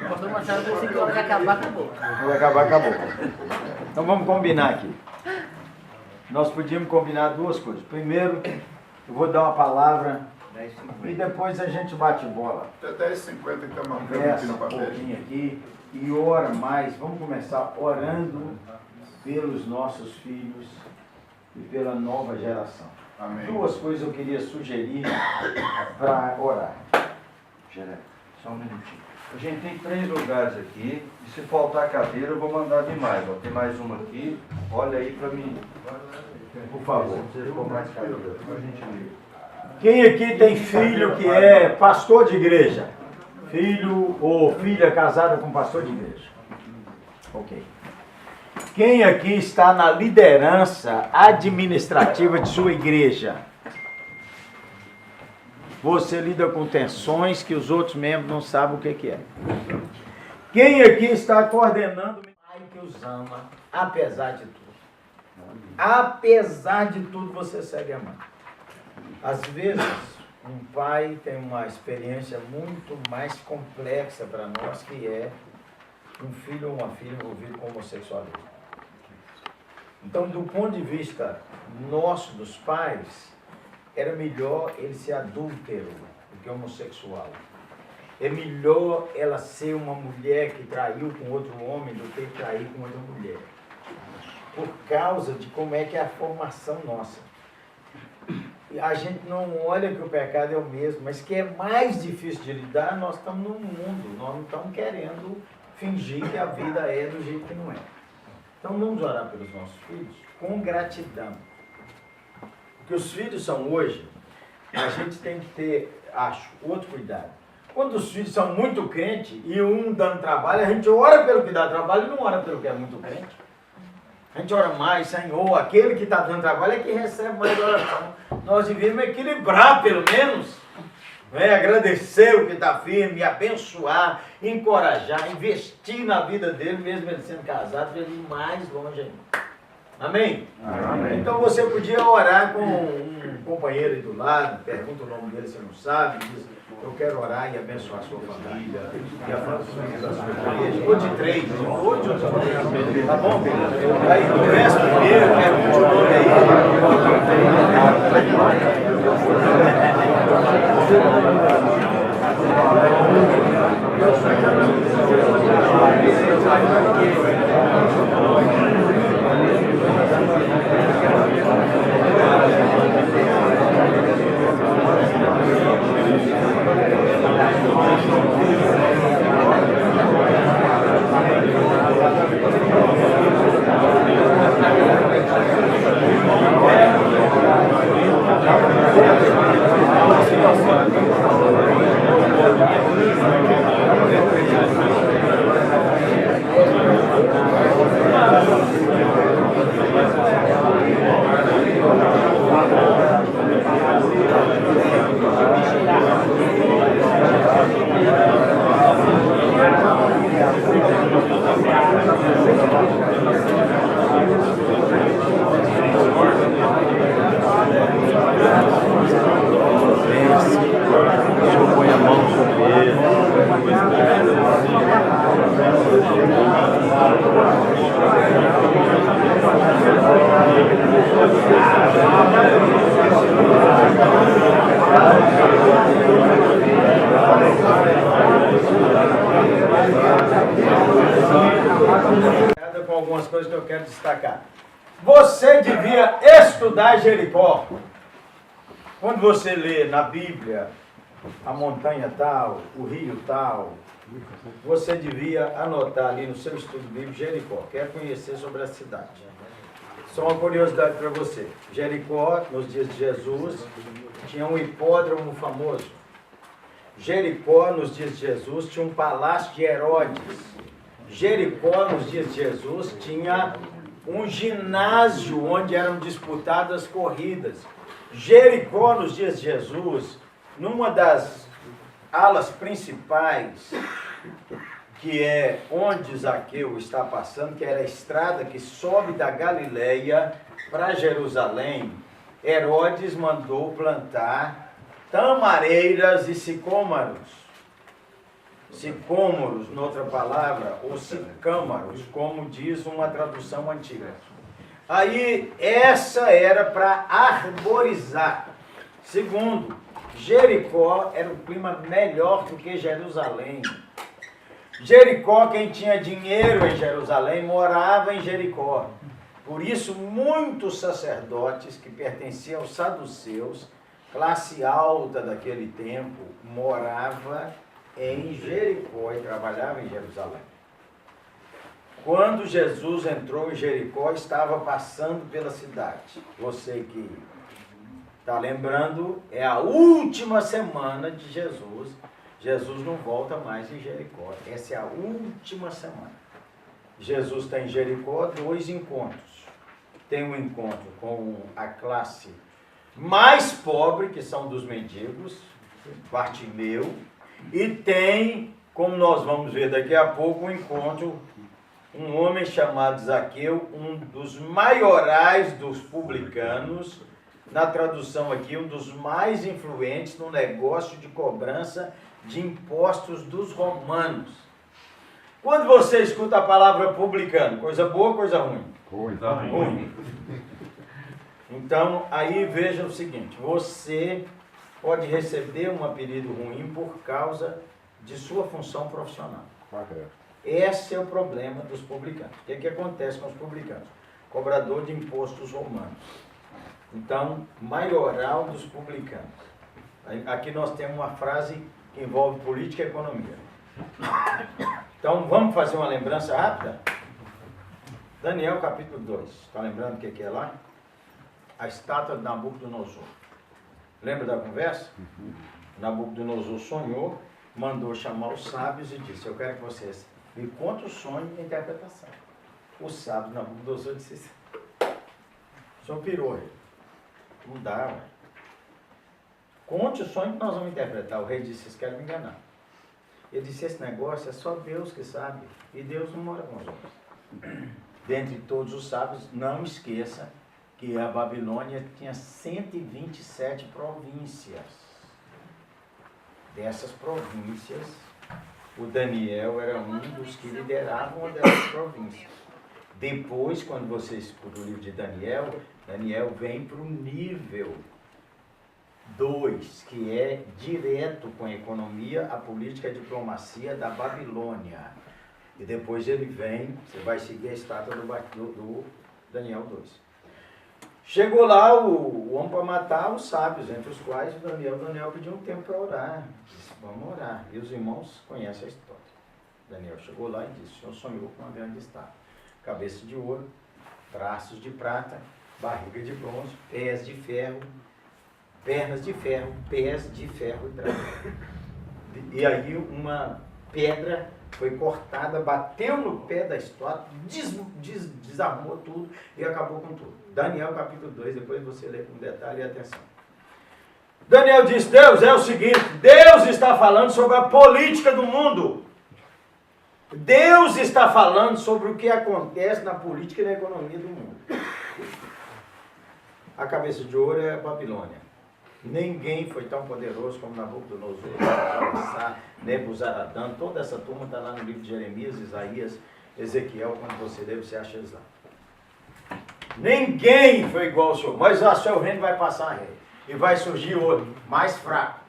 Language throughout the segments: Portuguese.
Quando uma senhora disse que a hora que acabar, acabou. Quando acabar, acabou. Então vamos combinar aqui. Nós podíamos combinar duas coisas. Primeiro, eu vou dar uma palavra e depois a gente bate bola. Até 10h50 que está marcando aqui Conversa no um papel. pouquinho aqui e ora mais. Vamos começar orando pelos nossos filhos e pela nova geração. Amém. Duas coisas eu queria sugerir para orar. Geraldo, só um minutinho. A gente tem 3 lugares aqui, e se faltar cadeira eu vou mandar demais. Ó. Tem mais uma aqui, olha aí para mim. Por favor. Você ficou mais cadeira, a gente liga. Quem aqui tem filho que é pastor de igreja? Filho ou filha casada com pastor de igreja? Ok. Quem aqui está na liderança administrativa de sua igreja? Você lida com tensões que os outros membros não sabem o que é. Quem aqui está coordenando o pai que os ama, apesar de tudo? Apesar de tudo, você segue amando. Às vezes, um pai tem uma experiência muito mais complexa para nós, que é um filho ou uma filha envolvido com homossexualismo. Então, do ponto de vista nosso, dos pais, era melhor ele ser adúltero do que homossexual. É melhor ela ser uma mulher que traiu com outro homem do que trair com outra mulher. Por causa de como é que é a formação nossa. A gente não olha que o pecado é o mesmo, mas que é mais difícil de lidar, nós estamos no mundo, nós não estamos querendo fingir que a vida é do jeito que não é. Então vamos orar pelos nossos filhos com gratidão. Porque os filhos são hoje, a gente tem que ter, acho, outro cuidado. Quando os filhos são muito crentes e um dando trabalho, a gente ora pelo que dá trabalho e não ora pelo que é muito crente. A gente ora mais, Senhor, aquele que está dando trabalho é que recebe mais oração. Nós devíamos equilibrar, pelo menos, né? Agradecer o que está firme, abençoar, encorajar, investir na vida dele, mesmo ele sendo casado, para ele ir mais longe ainda. Amém? Amém. Então você podia orar com um companheiro aí do lado, pergunta o nome dele, você não sabe, diz, eu quero orar e abençoar a sua família, e a família da sua igreja, ou de 3, ou de outros. Tá bom, filho? Aí conversa primeiro, pergunta o nome com algumas coisas que eu quero destacar. Você devia estudar Jericó. Quando você lê na Bíblia a montanha tal, o rio tal, você devia anotar ali no seu estudo bíblico Jericó. Quer conhecer sobre a cidade. Só uma curiosidade para você. Jericó, nos dias de Jesus, tinha um hipódromo famoso. Jericó, nos dias de Jesus, tinha um palácio de Herodes. Jericó, nos dias de Jesus, tinha um ginásio onde eram disputadas corridas. Jericó, nos dias de Jesus, numa das alas principais, que é onde Zaqueu está passando, que era a estrada que sobe da Galileia para Jerusalém, Herodes mandou plantar tamareiras e sicômaros. sicômoros, noutra palavra, ou sicâmaros, como diz uma tradução antiga. Aí, essa era para arborizar. Segundo, Jericó era um clima melhor do que Jerusalém. Jericó, quem tinha dinheiro em Jerusalém, morava em Jericó. Por isso, muitos sacerdotes que pertenciam aos saduceus, classe alta daquele tempo, morava em Jericó e trabalhava em Jerusalém. Quando Jesus entrou em Jericó, estava passando pela cidade. Você que está lembrando, é a última semana de Jesus. Jesus não volta mais em Jericó. Essa é a última semana. Jesus está em Jericó, 2 encontros. Tem um encontro com a classe mais pobre, que são dos mendigos, Bartimeu, e tem, como nós vamos ver daqui a pouco, um encontro, um homem chamado Zaqueu, um dos maiorais dos publicanos, na tradução aqui, um dos mais influentes no negócio de cobrança de impostos dos romanos. Quando você escuta a palavra publicano, coisa boa ou coisa ruim? Ruim. Então, aí veja o seguinte, você pode receber um apelido ruim por causa de sua função profissional. Esse é o problema dos publicanos. O que acontece com os publicanos? Cobrador de impostos romanos. Então, maioral dos publicanos. Aqui nós temos uma frase que envolve política e economia. Então, vamos fazer uma lembrança rápida? Daniel capítulo 2. Está lembrando o que é lá? A estátua de Nabucodonosor. Lembra da conversa? Nabucodonosor sonhou, mandou chamar os sábios e disse, eu quero que vocês me contem o sonho e a interpretação. Os sábios, Nabucodonosor disse, o senhor pirou ele. Não dá, ué. Conte o sonho que nós vamos interpretar. O rei disse, vocês querem me enganar. Ele disse, esse negócio é só Deus que sabe. E Deus não mora com os homens. Dentre todos os sábios, não esqueça que a Babilônia tinha 127 províncias. Dessas províncias, o Daniel era um dos que lideravam uma dessas províncias. Depois, quando você escuta o livro de Daniel, Daniel vem para o nível 2, que é direto com a economia, a política e a diplomacia da Babilônia. E depois ele vem, você vai seguir a estátua do Daniel 2. Chegou lá o homem para matar os sábios, entre os quais o Daniel pediu um tempo para orar. Disse, vamos orar. E os irmãos conhecem a história. Daniel chegou lá e disse, o senhor sonhou com uma grande estátua. Cabeça de ouro, braços de prata, barriga de bronze, pés de ferro, pernas de ferro, pés de ferro e prata. E aí uma pedra foi cortada, bateu no pé da estátua, desarmou tudo e acabou com tudo. Daniel capítulo 2, depois você lê com detalhe e atenção. Daniel diz, Deus, é o seguinte, Deus está falando sobre a política do mundo. Deus está falando sobre o que acontece na política e na economia do mundo. A cabeça de ouro é a Babilônia. Ninguém foi tão poderoso como Nabucodonosor, Nebuzaradã, toda essa turma está lá no livro de Jeremias, Isaías, Ezequiel, quando você lê, você acha eles lá. Ninguém foi igual ao Senhor, mas o seu reino vai passar, rei, e vai surgir outro, mais fraco.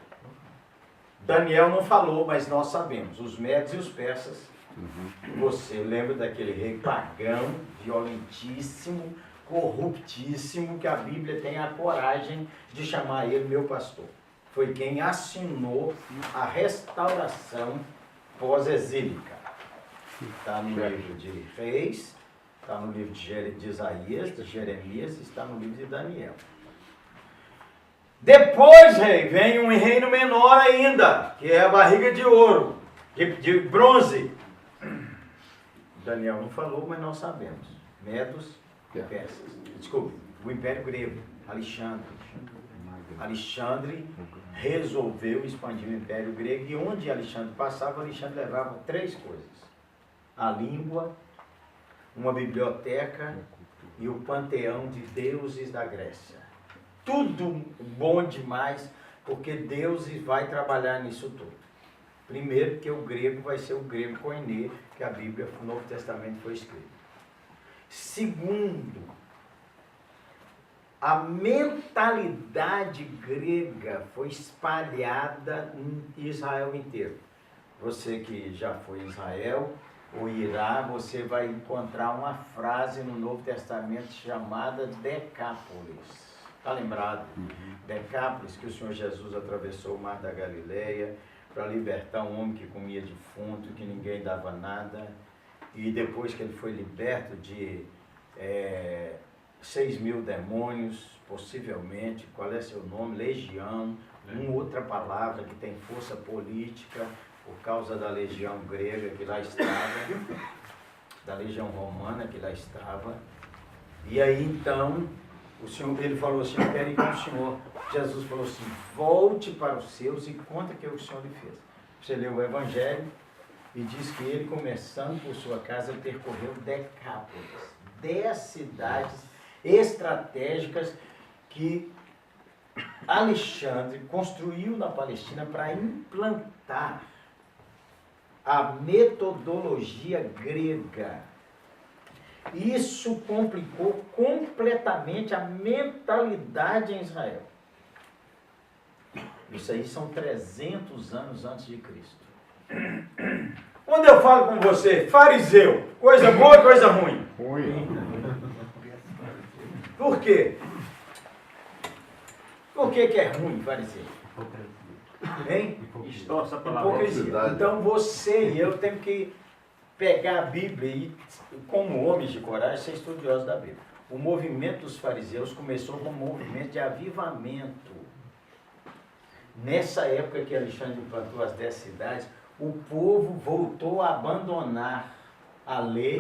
Daniel não falou, mas nós sabemos, os medos e os persas. Você lembra daquele rei pagão, violentíssimo, corruptíssimo, que a Bíblia tem a coragem de chamar ele meu pastor. Foi quem assinou a restauração pós-exílica. Está no livro de Reis, está no livro de Isaías, de Jeremias, está no livro de Daniel. Depois, rei, vem um reino menor ainda, que é a barriga de ouro, de bronze. Daniel não falou, mas nós sabemos. Medos e persas. Desculpe, o Império Grego, Alexandre. Alexandre resolveu expandir o Império Grego e onde Alexandre passava, Alexandre levava 3 coisas. A língua, uma biblioteca e o panteão de deuses da Grécia. Tudo bom demais, porque Deus vai trabalhar nisso tudo. Primeiro, que o grego vai ser o grego koiné, que a Bíblia, o Novo Testamento foi escrito. Segundo, a mentalidade grega foi espalhada em Israel inteiro. Você que já foi em Israel ou irá, você vai encontrar uma frase no Novo Testamento chamada Decápolis. Está lembrado? Decápolis, que o Senhor Jesus atravessou o mar da Galileia para libertar um homem que comia defunto, que ninguém dava nada. E depois que ele foi liberto de 6.000 demônios, possivelmente, qual é seu nome? Legião, uma outra palavra que tem força política, por causa da legião grega que lá estava, da legião romana que lá estava. E aí então, o Senhor, ele falou assim, eu quero ir com o Senhor. Jesus falou assim, volte para os seus e conta o que o Senhor lhe fez. Você leu o Evangelho e diz que ele, começando por sua casa, percorreu Decápolis, 10 cidades estratégicas que Alexandre construiu na Palestina para implantar a metodologia grega. Isso complicou completamente a mentalidade em Israel. Isso aí são 300 anos antes de Cristo. Quando eu falo com você, fariseu, coisa boa ou coisa ruim? Ruim. Por quê? Por que é ruim, fariseu? Hein? Distorce a palavra. Hipocrisia. Então você e eu temos que pegar a Bíblia e, como homens de coragem, ser estudiosos da Bíblia. O movimento dos fariseus começou como um movimento de avivamento. Nessa época que Alexandre implantou as 10 cidades, o povo voltou a abandonar a lei,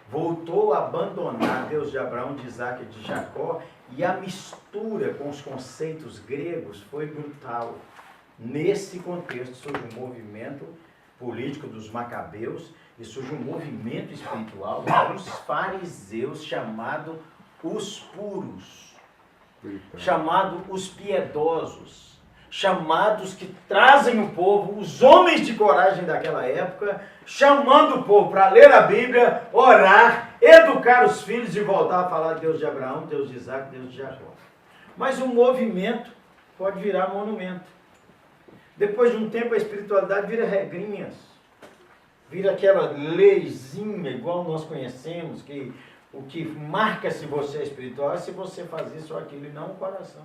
voltou a abandonar Deus de Abraão, de Isaac e de Jacó, e a mistura com os conceitos gregos foi brutal. Nesse contexto surge um movimento político dos macabeus e surge um movimento espiritual dos fariseus chamado os puros, chamado os piedosos, chamados que trazem o povo, os homens de coragem daquela época, chamando o povo para ler a Bíblia, orar, educar os filhos e voltar a falar de Deus de Abraão, Deus de Isaac, Deus de Jacó. Mas o movimento pode virar monumento. Depois de um tempo a espiritualidade vira regrinhas, vira aquela leizinha igual nós conhecemos, que o que marca se você é espiritual é se você faz isso ou aquilo e não o coração.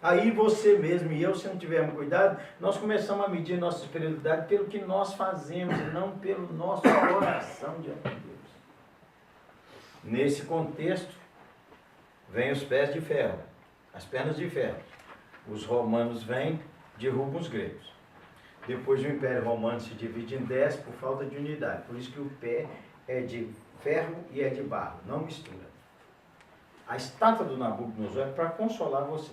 Aí você mesmo e eu, se não tivermos cuidado, nós começamos a medir nossa espiritualidade pelo que nós fazemos e não pelo nosso coração diante de Deus. Nesse contexto, vem os pés de ferro, as pernas de ferro. Os romanos vêm, derrubam os gregos. Depois o Império Romano se divide em 10 por falta de unidade. Por isso que o pé é de ferro e é de barro, não mistura. A estátua do Nabucodonosor é para consolar você,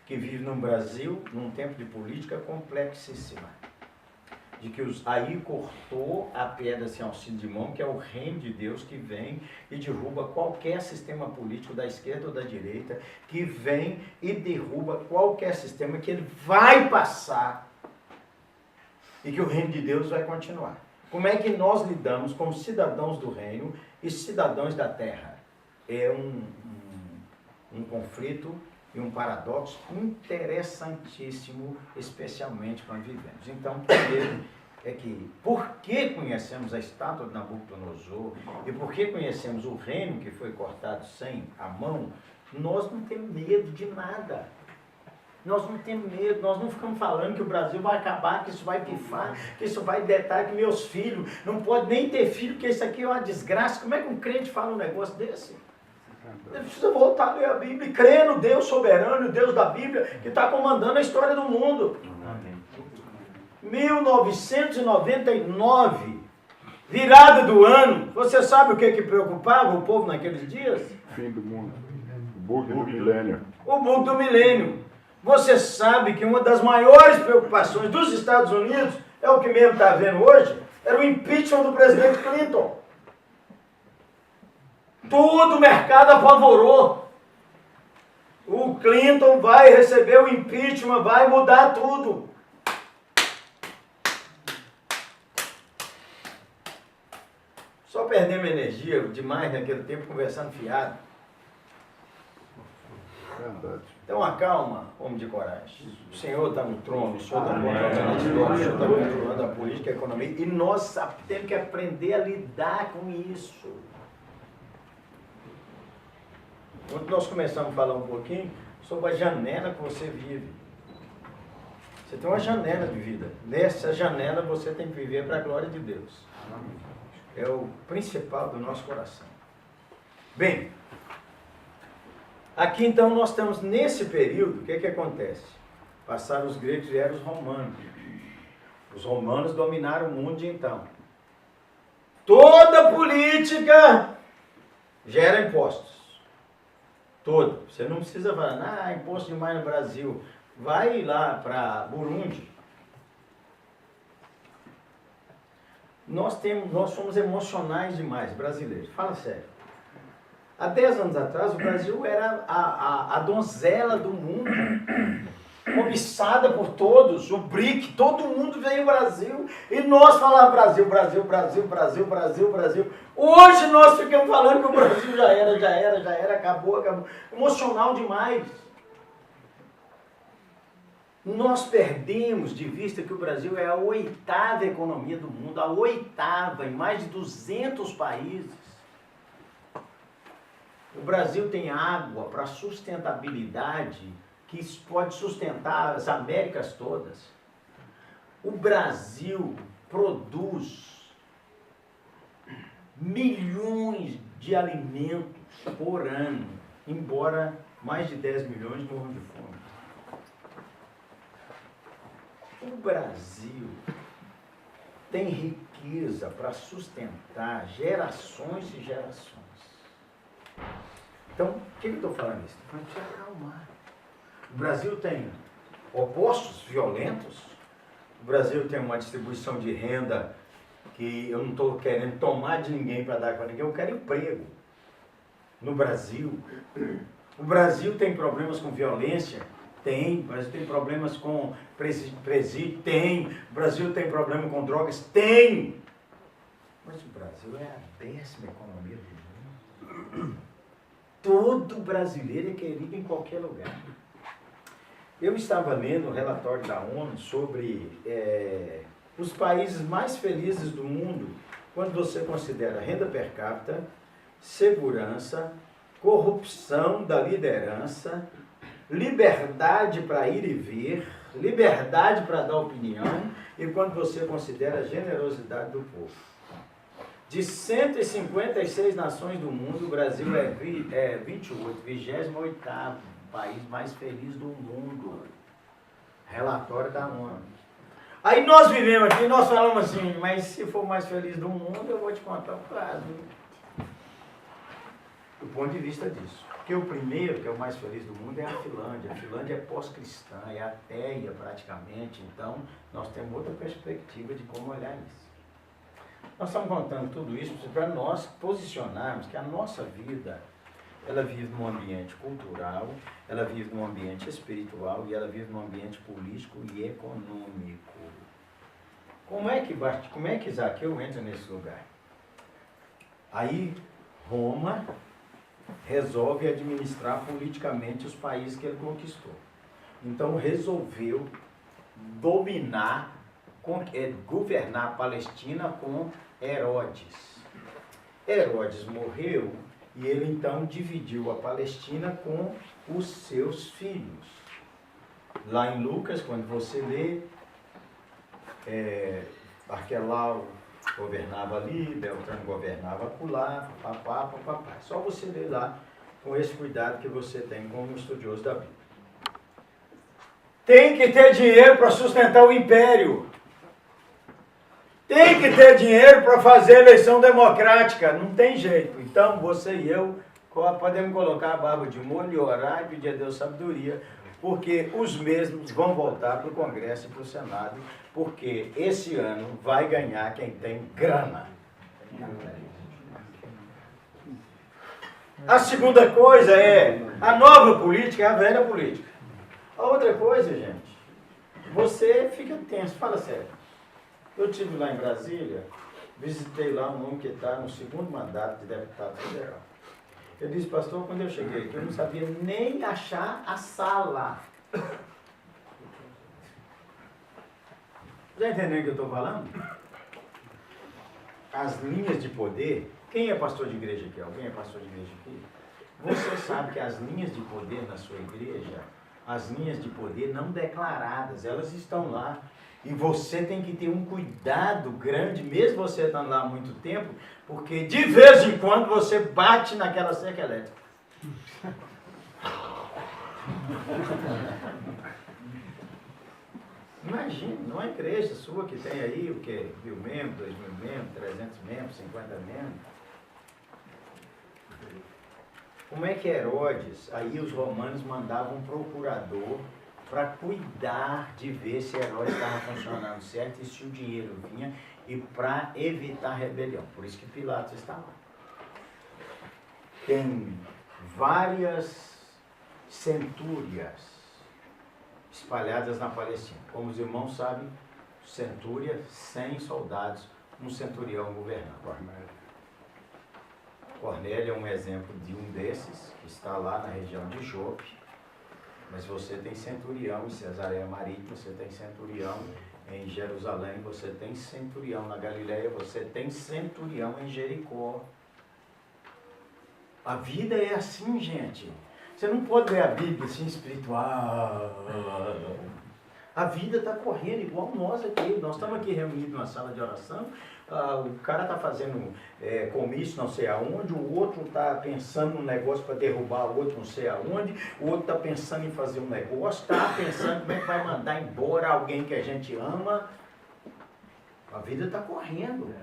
que vive no Brasil, num tempo de política complexíssima. De que aí cortou a pedra sem auxílio de mão, que é o reino de Deus que vem e derruba qualquer sistema político da esquerda ou da direita, que vem e derruba qualquer sistema que ele vai passar e que o reino de Deus vai continuar. Como é que nós lidamos como cidadãos do reino e cidadãos da terra? É um conflito e um paradoxo interessantíssimo, especialmente quando vivemos. Então, primeiro é que, por que conhecemos a estátua de Nabucodonosor e por que conhecemos o reino que foi cortado sem a mão, nós não temos medo de nada. Nós não temos medo, nós não ficamos falando que o Brasil vai acabar, que isso vai pifar, que isso vai detar, que meus filhos não podem nem ter filho, porque isso aqui é uma desgraça. Como é que um crente fala um negócio desse? Ele precisa voltar a ler a Bíblia e crer no Deus soberano, o Deus da Bíblia, que está comandando a história do mundo. 1999, virada do ano, você sabe o que preocupava o povo naqueles dias? Fim do mundo. O bug do milênio. O bug do milênio. Você sabe que uma das maiores preocupações dos Estados Unidos, é o que mesmo está vendo hoje, era o impeachment do presidente Clinton. Todo o mercado apavorou. O Clinton vai receber o impeachment, vai mudar tudo. Só perdemos energia demais naquele tempo conversando fiado. Verdade. Então acalma, homem de coragem. O Senhor está no trono, o Senhor está controlando a história, o Senhor está controlando a política, a economia. E nós temos que aprender a lidar com isso. Quando nós começamos a falar um pouquinho sobre a janela que você vive. Você tem uma janela de vida. Nessa janela você tem que viver para a glória de Deus. É o principal do nosso coração. Bem, aqui então nós estamos nesse período, o que que acontece? Passaram os gregos e vieram os romanos. Os romanos dominaram o mundo de então. Toda política gera impostos. Todo. Você não precisa falar, imposto demais no Brasil. Vai lá para Burundi. Nós somos emocionais demais, brasileiros. Fala sério. Há 10 anos atrás, o Brasil era a donzela do mundo. Cobiçada por todos, o BRIC, todo mundo veio ao Brasil. E nós falávamos Brasil, Brasil, Brasil, Brasil, Brasil, Brasil. Hoje nós ficamos falando que o Brasil já era, acabou. Emocional demais. Nós perdemos de vista que o Brasil é a 8ª economia do mundo, a 8ª em mais de 200 países. O Brasil tem água para sustentabilidade que pode sustentar as Américas todas. O Brasil produz milhões de alimentos por ano, embora mais de 10 milhões morram de fome. O Brasil tem riqueza para sustentar gerações e gerações. Então, por que eu estou falando isso? Estou falando de te acalmar. O Brasil tem opostos violentos. O Brasil tem uma distribuição de renda que eu não estou querendo tomar de ninguém para dar para ninguém. Eu quero emprego. No Brasil. O Brasil tem problemas com violência. Tem. O Brasil tem problemas com presídio. Tem. O Brasil tem problema com drogas. Tem. Mas o Brasil é a 10ª economia do mundo. Todo brasileiro é querido em qualquer lugar. Eu estava lendo um relatório da ONU sobre os países mais felizes do mundo quando você considera renda per capita, segurança, corrupção da liderança, liberdade para ir e vir, liberdade para dar opinião e quando você considera a generosidade do povo. De 156 nações do mundo, o Brasil é 28º país mais feliz do mundo. Relatório da ONU. Aí nós vivemos aqui, nós falamos assim, mas se for mais feliz do mundo, eu vou te contar o caso. Do ponto de vista disso. Porque o primeiro, que é o mais feliz do mundo, é a Finlândia. A Finlândia é pós-cristã, é ateia praticamente, então nós temos outra perspectiva de como olhar isso. Nós estamos contando tudo isso para nós posicionarmos que a nossa vida, ela vive num ambiente cultural, ela vive num ambiente espiritual e ela vive num ambiente político e econômico. Como é que Zaqueu entra nesse lugar? Aí Roma resolve administrar politicamente os países que ele conquistou. Então resolveu governar a Palestina com Herodes. Herodes morreu e ele então dividiu a Palestina com os seus filhos. Lá em Lucas, quando você lê, Arquelau governava ali, Beltrano governava acolá, papapá. Só você ler lá com esse cuidado que você tem como estudioso da Bíblia. Tem que ter dinheiro para sustentar o império. Tem que ter dinheiro para fazer eleição democrática. Não tem jeito. Então, você e eu podemos colocar a barba de molho e orar e pedir a Deus sabedoria, porque os mesmos vão voltar para o Congresso e para o Senado, porque esse ano vai ganhar quem tem grana. A segunda coisa é a nova política, é a velha política. A outra coisa, gente, você fica tenso, fala sério. Eu estive lá em Brasília Visitei lá um homem que está no segundo mandato de deputado federal. Eu disse, pastor, quando eu cheguei aqui, eu não sabia nem achar a sala. Já entendeu o que eu estou falando? As linhas de poder, quem é pastor de igreja aqui? Alguém é pastor de igreja aqui? Você sabe que as linhas de poder na sua igreja, as linhas de poder não declaradas, elas estão lá. E você tem que ter um cuidado grande, mesmo você estando lá há muito tempo, porque de vez em quando você bate naquela cerca elétrica. Imagina, numa igreja sua que tem aí o quê? 1.000 membros, 2.000 membros, 300 membros, 50 membros. Como é que Herodes, aí os romanos mandavam um procurador para cuidar de ver se Herodes estava funcionando certo e se o dinheiro vinha, e para evitar rebelião. Por isso que Pilatos está lá. Tem várias centúrias espalhadas na Palestina. Como os irmãos sabem, centúria, 100 soldados, um centurião governando. Cornélio é um exemplo de um desses, que está lá na região de Jope, mas você tem centurião em Cesareia Marítima, você tem centurião em Jerusalém, você tem centurião na Galileia, você tem centurião em Jericó. A vida é assim, gente. Você não pode ler a Bíblia assim, espiritual. A vida está correndo igual nós aqui. Nós estamos aqui reunidos numa sala de oração, o cara está fazendo comício não sei aonde, o outro está pensando num negócio para derrubar o outro não sei aonde, o outro está pensando em fazer um negócio, está pensando como é que vai mandar embora alguém que a gente ama. A vida está correndo.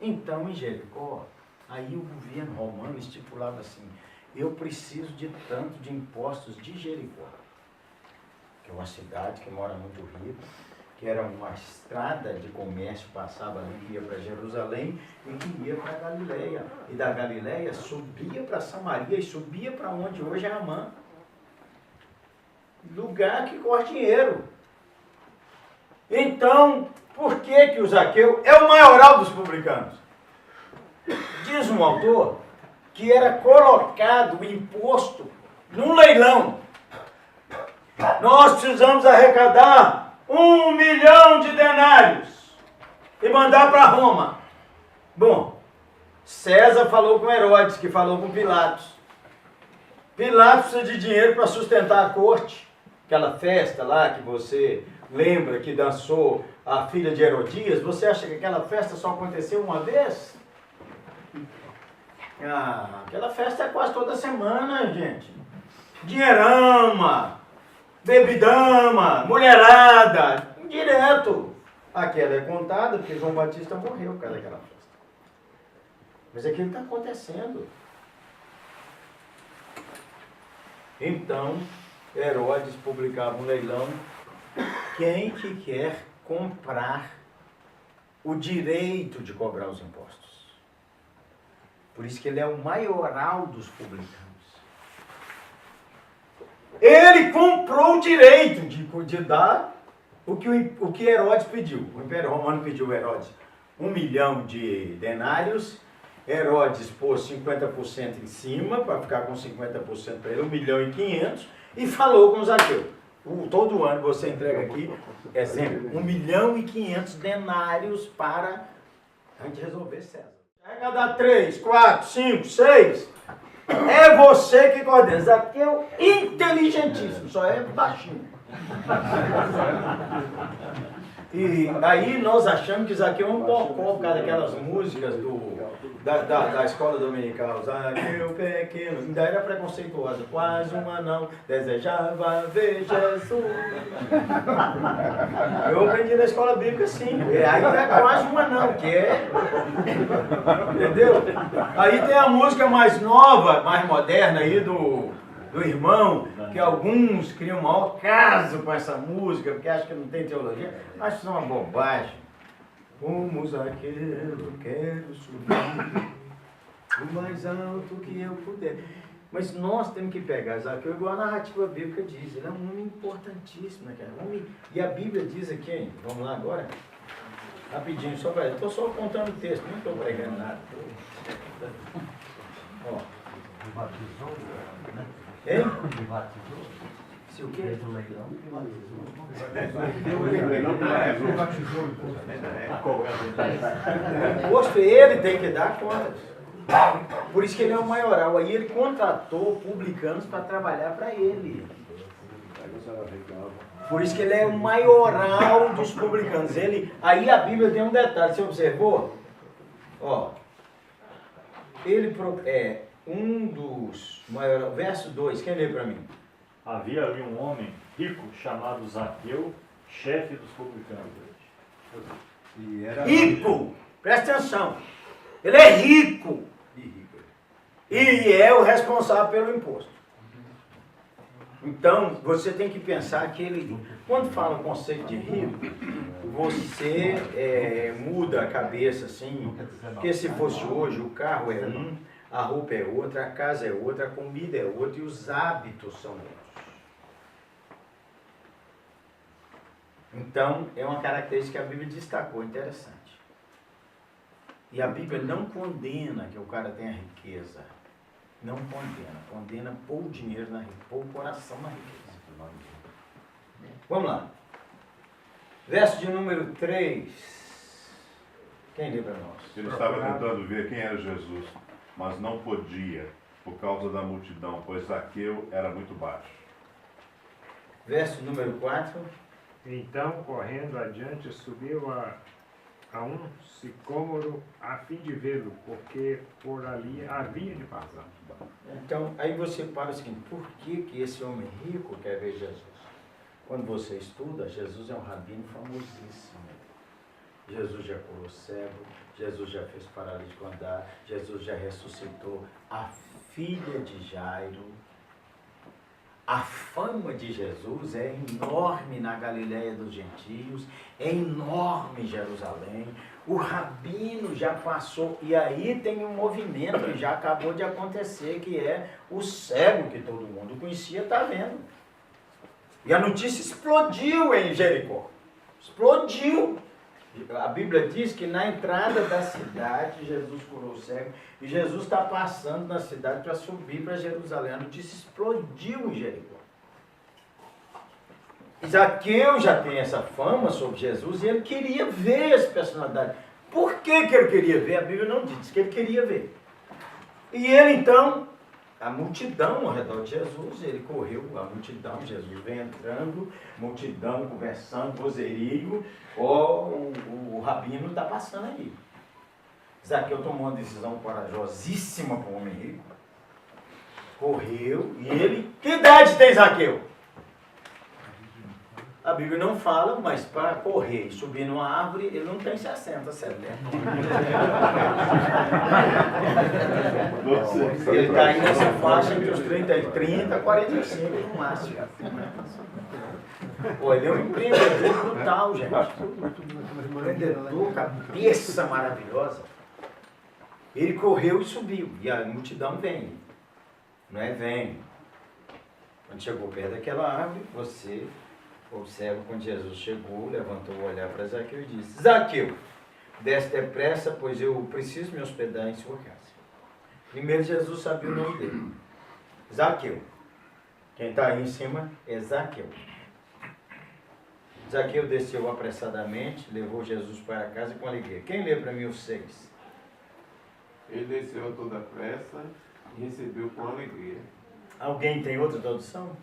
Então, em Jericó, aí o governo romano estipulava assim, eu preciso de tanto de impostos de Jericó, que é uma cidade que mora muito rica, que era uma estrada de comércio, passava ali, que ia para Jerusalém e que ia para Galileia. E da Galileia subia para Samaria e subia para onde hoje é Amã. Lugar que corre dinheiro. Então, por que o Zaqueu é o maioral dos publicanos? Diz um autor que era colocado o imposto num leilão. Nós precisamos arrecadar 1 milhão de denários e mandar para Roma. Bom, César falou com Herodes, que falou com Pilatos. Pilatos precisa de dinheiro para sustentar a corte. Aquela festa lá que você lembra que dançou a filha de Herodias, você acha que aquela festa só aconteceu uma vez? Aquela festa é quase toda semana, gente. Dinheirama, bebidama, mulherada, direto. Aquela é contada porque João Batista morreu por causa daquela festa. Mas aquilo está acontecendo. Então, Herodes publicava um leilão. Quem que quer comprar o direito de cobrar os impostos? Por isso que ele é o maioral dos publicanos. Ele comprou o direito de dar o que Herodes pediu. O Império Romano pediu a Herodes 1 milhão de denários. Herodes pôs 50% em cima, para ficar com 50% para ele, 1 milhão e 500, e falou com Zaqueu. Todo ano você entrega aqui, exemplo, 1 milhão e 500 denários para a gente resolver César. Arrecadar 3, 4, 5, 6... É você que coordena. Zaqueu inteligentíssimo, só é baixinho. E aí nós achamos que Zaqueu é um bocó por causa daquelas músicas da escola dominical. Zaqueu pequeno, ainda era preconceituosa, quase um anão, desejava ver Jesus. Eu aprendi na escola bíblica assim, aí é quase um anão, que é... Entendeu? Aí tem a música mais nova, mais moderna aí do irmão, que alguns criam um maior caso com essa música, porque acham que não tem teologia. Acho isso uma bobagem. Como Zaqueu, quero subir o mais alto que eu puder. Mas nós temos que pegar Zaqueu, igual a narrativa bíblica diz. Ele é um homem importantíssimo, né, cara? E a Bíblia diz aqui, hein? Vamos lá agora? Rapidinho, só para. Estou só contando o texto, não estou pregando nada. Ó. Hein? Se o quê? O imposto ele tem que dar contas. Por isso que ele é o maioral. Aí ele contratou publicanos para trabalhar para ele. Por isso que ele é o maioral dos publicanos. Aí a Bíblia tem um detalhe, você observou? Ó, ele é um dos maiorais. Verso 2, quem lê para mim? Havia ali um homem rico chamado Zaqueu, chefe dos publicanos. E era Rico! Presta atenção. Ele é rico. E é o responsável pelo imposto. Então, você tem que pensar que ele, quando fala o conceito de rico, você muda a cabeça assim, porque se fosse hoje, o carro é um, a roupa é outra, a casa é outra, a comida é outra e os hábitos são outros. Então, é uma característica que a Bíblia destacou, interessante. E a Bíblia não condena que o cara tenha riqueza. Não condena. Condena pôr o dinheiro na riqueza, pôr o coração na riqueza. Vamos lá. Verso de número 3. Quem lê para nós? Ele estava tentando ver quem era Jesus, mas não podia, por causa da multidão, pois Zaqueu era muito baixo. Verso número 4. Então, correndo adiante, subiu a um sicômoro a fim de vê-lo, porque por ali havia de passar. Então, aí você para o seguinte, por que esse homem rico quer ver Jesus? Quando você estuda, Jesus é um rabino famosíssimo. Jesus já curou cego, Jesus já fez paralítico andar, Jesus já ressuscitou a filha de Jairo. A fama de Jesus é enorme na Galileia dos gentios, é enorme em Jerusalém. O rabino já passou, e aí tem um movimento que já acabou de acontecer, que é o cego que todo mundo conhecia, está vendo. E a notícia explodiu em Jericó. Explodiu. A Bíblia diz que na entrada da cidade, Jesus curou o cego, e Jesus está passando na cidade para subir para Jerusalém. A notícia explodiu em Jericó. Zaqueu já tem essa fama sobre Jesus e ele queria ver essa personalidade. Por que ele queria ver? A Bíblia não diz que ele queria ver. E ele então, a multidão ao redor de Jesus, ele correu, a multidão, Jesus vem entrando, multidão conversando, vozerio, o rabino está passando aí. Zaqueu tomou uma decisão corajosíssima para o homem rico, correu, e ele, que idade tem Zaqueu? A Bíblia não fala, mas para correr e subir numa árvore, ele não tem 60, 70. Ele está aí nessa faixa entre os 30 e 45 no máximo. Pô, ele é um empreendedor brutal, gente. Empreendedor, cabeça maravilhosa. Ele correu e subiu, e a multidão vem. Não é vem. Quando chegou perto daquela árvore, você observa quando Jesus chegou, levantou o olhar para Zaqueu e disse: Zaqueu, desce depressa, pois eu preciso me hospedar em sua casa. Primeiro Jesus sabia o nome dele. Zaqueu. Quem está aí em cima é Zaqueu. Zaqueu desceu apressadamente, levou Jesus para casa com alegria. Quem lê para mim os 6? Ele desceu a toda pressa e recebeu com alegria. Alguém tem outra tradução?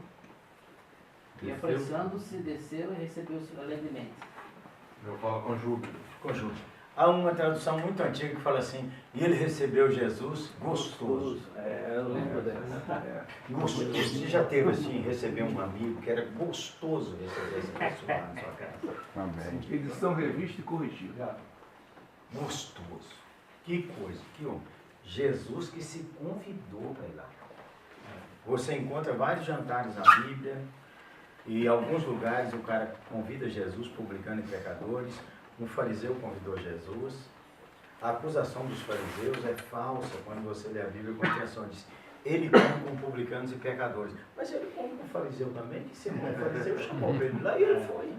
E apressando-se, desceu e recebeu alegremente. Eu falo com júbilo. Conjunto. Há uma tradução muito antiga que fala assim: e ele recebeu Jesus gostoso. Eu lembro dessa. Gostoso. Você já teve assim, receber um amigo que era gostoso receber essa pessoa lá na sua casa? Amém. Edição revista e corrigida. Gostoso. Que coisa, que homem. Jesus que se convidou para ir lá. Você encontra vários jantares na Bíblia, e em alguns lugares o cara convida Jesus, publicano e pecadores. Um fariseu convidou Jesus. A acusação dos fariseus é falsa quando você lê a Bíblia com atenção. Diz: ele come com publicanos e pecadores. Mas ele come com fariseu também, que se come com fariseu, chamou para ele lá e ele foi.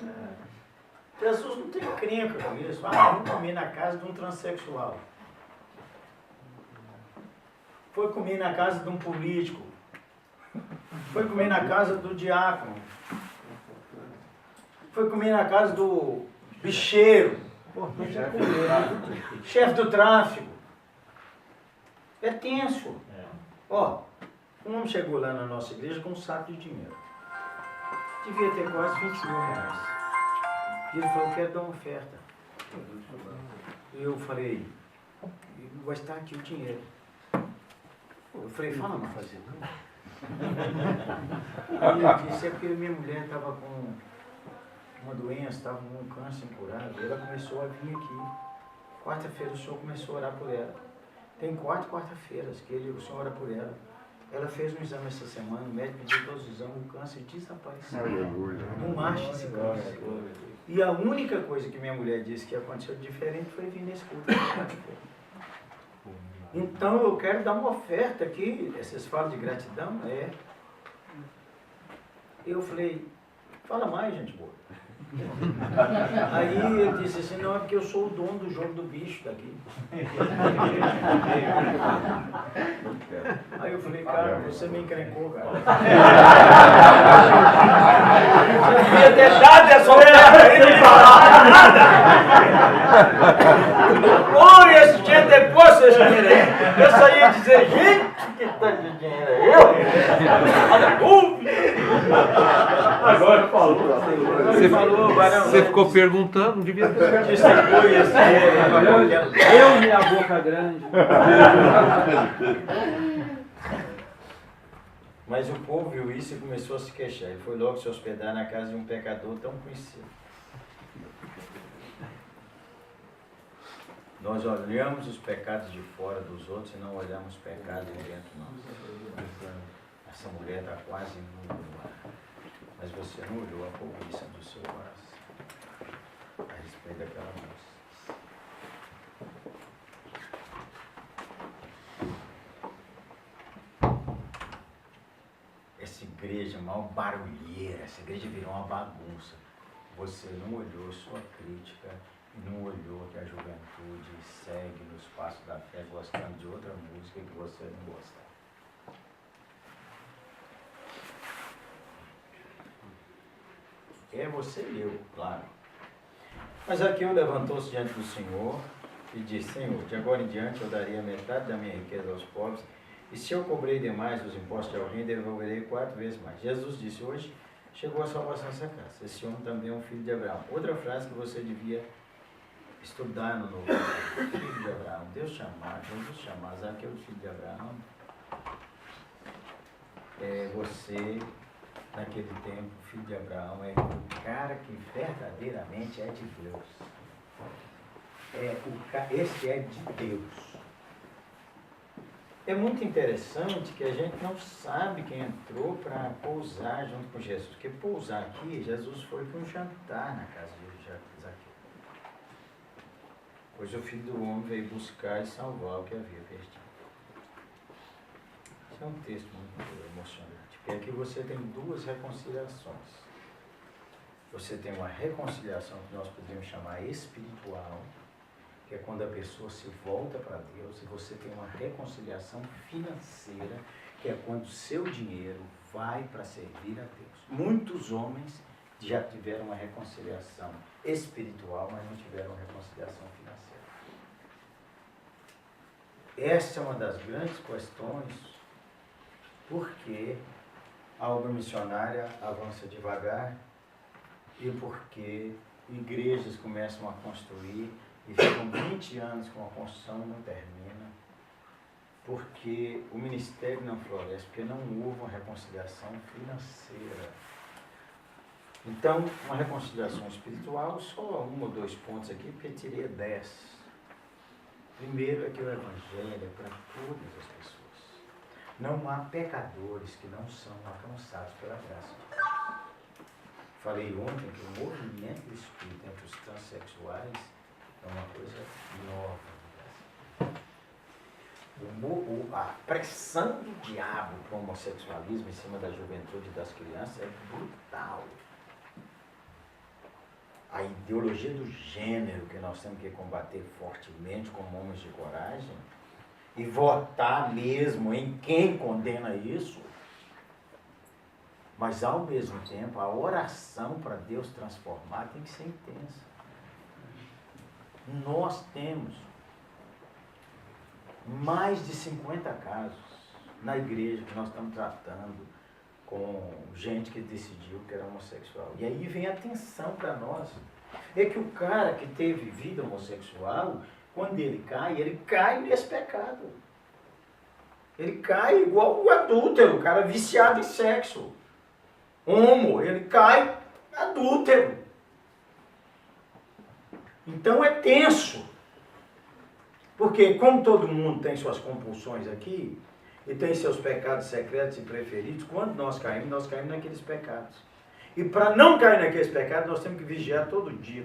Jesus não tem crenca com isso. Ah, vou comer na casa de um transexual. Foi comer na casa de um político. Foi comer na casa do diácono. Foi comer na casa do bicheiro. Chefe do tráfico. É tenso. Ó, um homem chegou lá na nossa igreja com um saco de dinheiro. Devia ter quase 20 mil reais. E ele falou, quero dar uma oferta. E eu falei, vai estar aqui o dinheiro. Eu falei, fala mais. E ele disse, é porque minha mulher estava com uma doença, estava com um câncer incurado. Ela começou a vir aqui. Quarta-feira o senhor começou a orar por ela. Tem 4 quarta-feiras que o senhor ora por ela. Ela fez um exame essa semana, o médico pediu todos os exames, o câncer desapareceu. Não marcha esse câncer. E a única coisa que minha mulher disse que aconteceu diferente foi vir nesse culto. Então eu quero dar uma oferta aqui. Vocês falam de gratidão? É. Eu falei, fala mais, gente boa. Aí ele disse assim, não, é porque eu sou o dono do jogo do bicho daqui. Aí eu falei, cara, você me encrencou, cara. Você devia ter dado essa oferta e não falar nada. Oi, esse dia depois vocês querem. Eu só ia dizer, gente, que tanto de dinheiro é eu? Agora falou. Você ficou perguntando, não devia ter. Distribui esse dinheiro. Eu, minha boca grande. Mas o povo viu isso e começou a se queixar. Ele foi logo se hospedar na casa de um pecador tão conhecido. Nós olhamos os pecados de fora dos outros e não olhamos os pecados de dentro nosso. Essa mulher está quase nua, mas você não olhou a cobiça do seu coração a respeito daquela moça. Essa igreja mal barulheira, essa igreja virou uma bagunça. Você não olhou sua crítica e não olhou que a juventude segue nos passos da fé gostando de outra música que você não gosta. É você e eu, claro. Mas Zaqueu levantou-se diante do Senhor e disse, Senhor, de agora em diante eu daria metade da minha riqueza aos pobres, e se eu cobrei demais os impostos de alguém, devolverei 4 vezes mais. Jesus disse, hoje chegou a salvação nessa casa. Esse homem também é um filho de Abraão. Outra frase que você devia estudar no Novo Testamento. Filho de Abraão. Deus Jesus chamar Zaqueu de filho de Abraão. Você, naquele tempo, filho de Abraão, é o cara que verdadeiramente é de Deus. Esse é de Deus. É muito interessante que a gente não sabe quem entrou para pousar junto com Jesus. Porque pousar aqui, Jesus foi para um jantar na casa de Zaqueu. Pois o Filho do Homem veio buscar e salvar o que havia perdido. Esse é um texto muito emocionante. Porque aqui você tem 2 reconciliações. Você tem uma reconciliação que nós podemos chamar espiritual, que é quando a pessoa se volta para Deus, e você tem uma reconciliação financeira, que é quando o seu dinheiro vai para servir a Deus. Muitos homens já tiveram uma reconciliação espiritual, mas não tiveram uma reconciliação financeira. Essa é uma das grandes questões, porque a obra missionária avança devagar e porque igrejas começam a construir e ficam 20 anos com a construção e não termina, porque o ministério não floresce, porque não houve uma reconciliação financeira. Então, uma reconciliação espiritual, só 1 ou 2 pontos aqui, porque tirei 10. Primeiro é que o Evangelho é para todas as pessoas. Não há pecadores que não são alcançados pela graça de Deus. Falei ontem que o movimento do Espírito entre os transexuais é uma coisa nova no Brasil. A pressão do diabo para o homossexualismo em cima da juventude e das crianças é brutal. a ideologia do gênero que nós temos que combater fortemente como homens de coragem e votar mesmo em quem condena isso, mas ao mesmo tempo a oração para Deus transformar tem que ser intensa. Nós temos mais de 50 casos na igreja que nós estamos tratando com gente que decidiu que era homossexual. E aí vem a atenção para nós. É que o cara que teve vida homossexual, quando ele cai nesse pecado. Ele cai igual o adúltero, o cara viciado em sexo. Homo, ele cai adúltero. Então é tenso. Porque como todo mundo tem suas compulsões aqui, e tem seus pecados secretos e preferidos, quando nós caímos naqueles pecados. E para não cair naqueles pecados, nós temos que vigiar todo dia,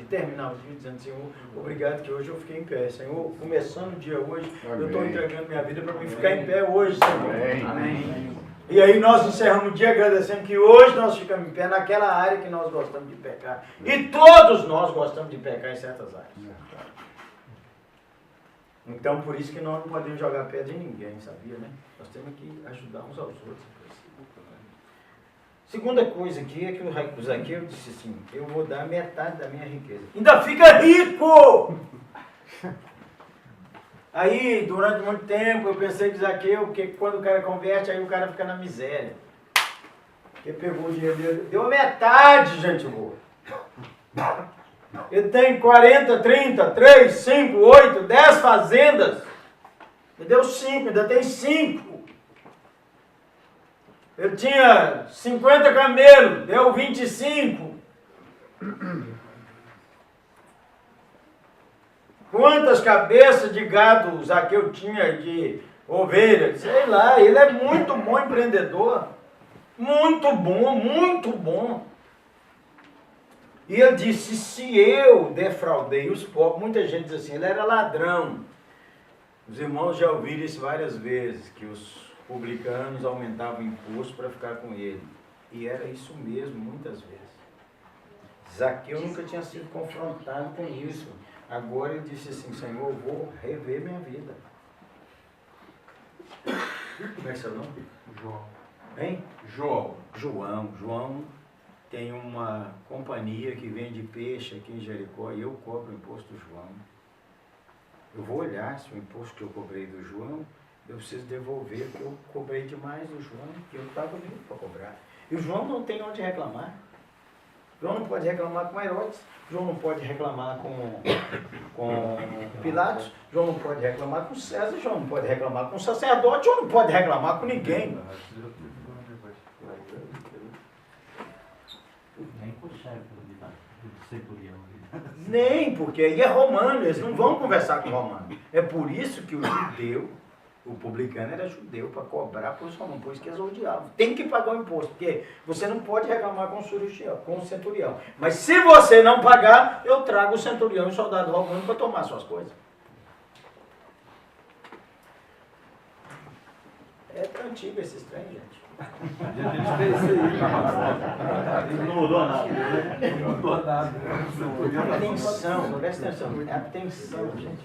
terminar o dia dizendo, Senhor, obrigado que hoje eu fiquei em pé. Senhor, começando o dia hoje, amém. Eu estou entregando minha vida para mim ficar em pé hoje, Senhor. Amém. E aí nós encerramos o dia agradecendo que hoje nós ficamos em pé naquela área que nós gostamos de pecar. E todos nós gostamos de pecar em certas áreas. Então, por isso que nós não podemos jogar pedra em ninguém, sabia, né? Nós temos que ajudar uns aos outros. Segunda coisa aqui é que o Zaqueu disse assim, eu vou dar metade da minha riqueza. Ainda fica rico! Aí, durante muito tempo, eu pensei que Zaqueu, porque quando o cara converte, aí o cara fica na miséria. Porque pegou o dinheiro dele, deu metade, gente boa. Ele tem 40, 30, 3, 5, 8, 10 fazendas. Ele deu 5, ainda tem 5. Ele tinha 50 camelos, deu 25. Quantas cabeças de gado o Zaqueu tinha de ovelha? Sei lá, ele é muito bom empreendedor. Muito bom, muito bom. E ele disse, se eu defraudei os pobres, muita gente diz assim, ele era ladrão. Os irmãos já ouviram isso várias vezes, que os publicanos aumentavam o imposto para ficar com ele. E era isso mesmo, muitas vezes. Zaqueu nunca tinha sido confrontado com isso. Agora ele disse assim, Senhor, eu vou rever minha vida. Como é que é seu nome? João. Hein? João. João tem uma companhia que vende peixe aqui em Jericó e eu cobro o imposto do João. Eu vou olhar se o imposto que eu cobrei do João, eu preciso devolver, porque eu cobrei demais do João, que eu estava livre para cobrar. E o João não tem onde reclamar. João não pode reclamar com Herodes, João não pode reclamar com Pilatos, João não pode reclamar com César, João não pode reclamar com o sacerdote, João não pode reclamar com ninguém. Nem com o chefe do centurião. Nem, porque aí é romano, eles não vão conversar com o romano. É por isso que o judeu, o publicano era judeu para cobrar para os romanos, por isso que eles odiavam. Tem que pagar o imposto, porque você não pode reclamar com o centurião. Mas se você não pagar, eu trago o centurião e o soldado romano para tomar suas coisas. É antigo esses trem, gente. Não mudou nada. Não mudou nada. Atenção, presta atenção. Atenção, gente.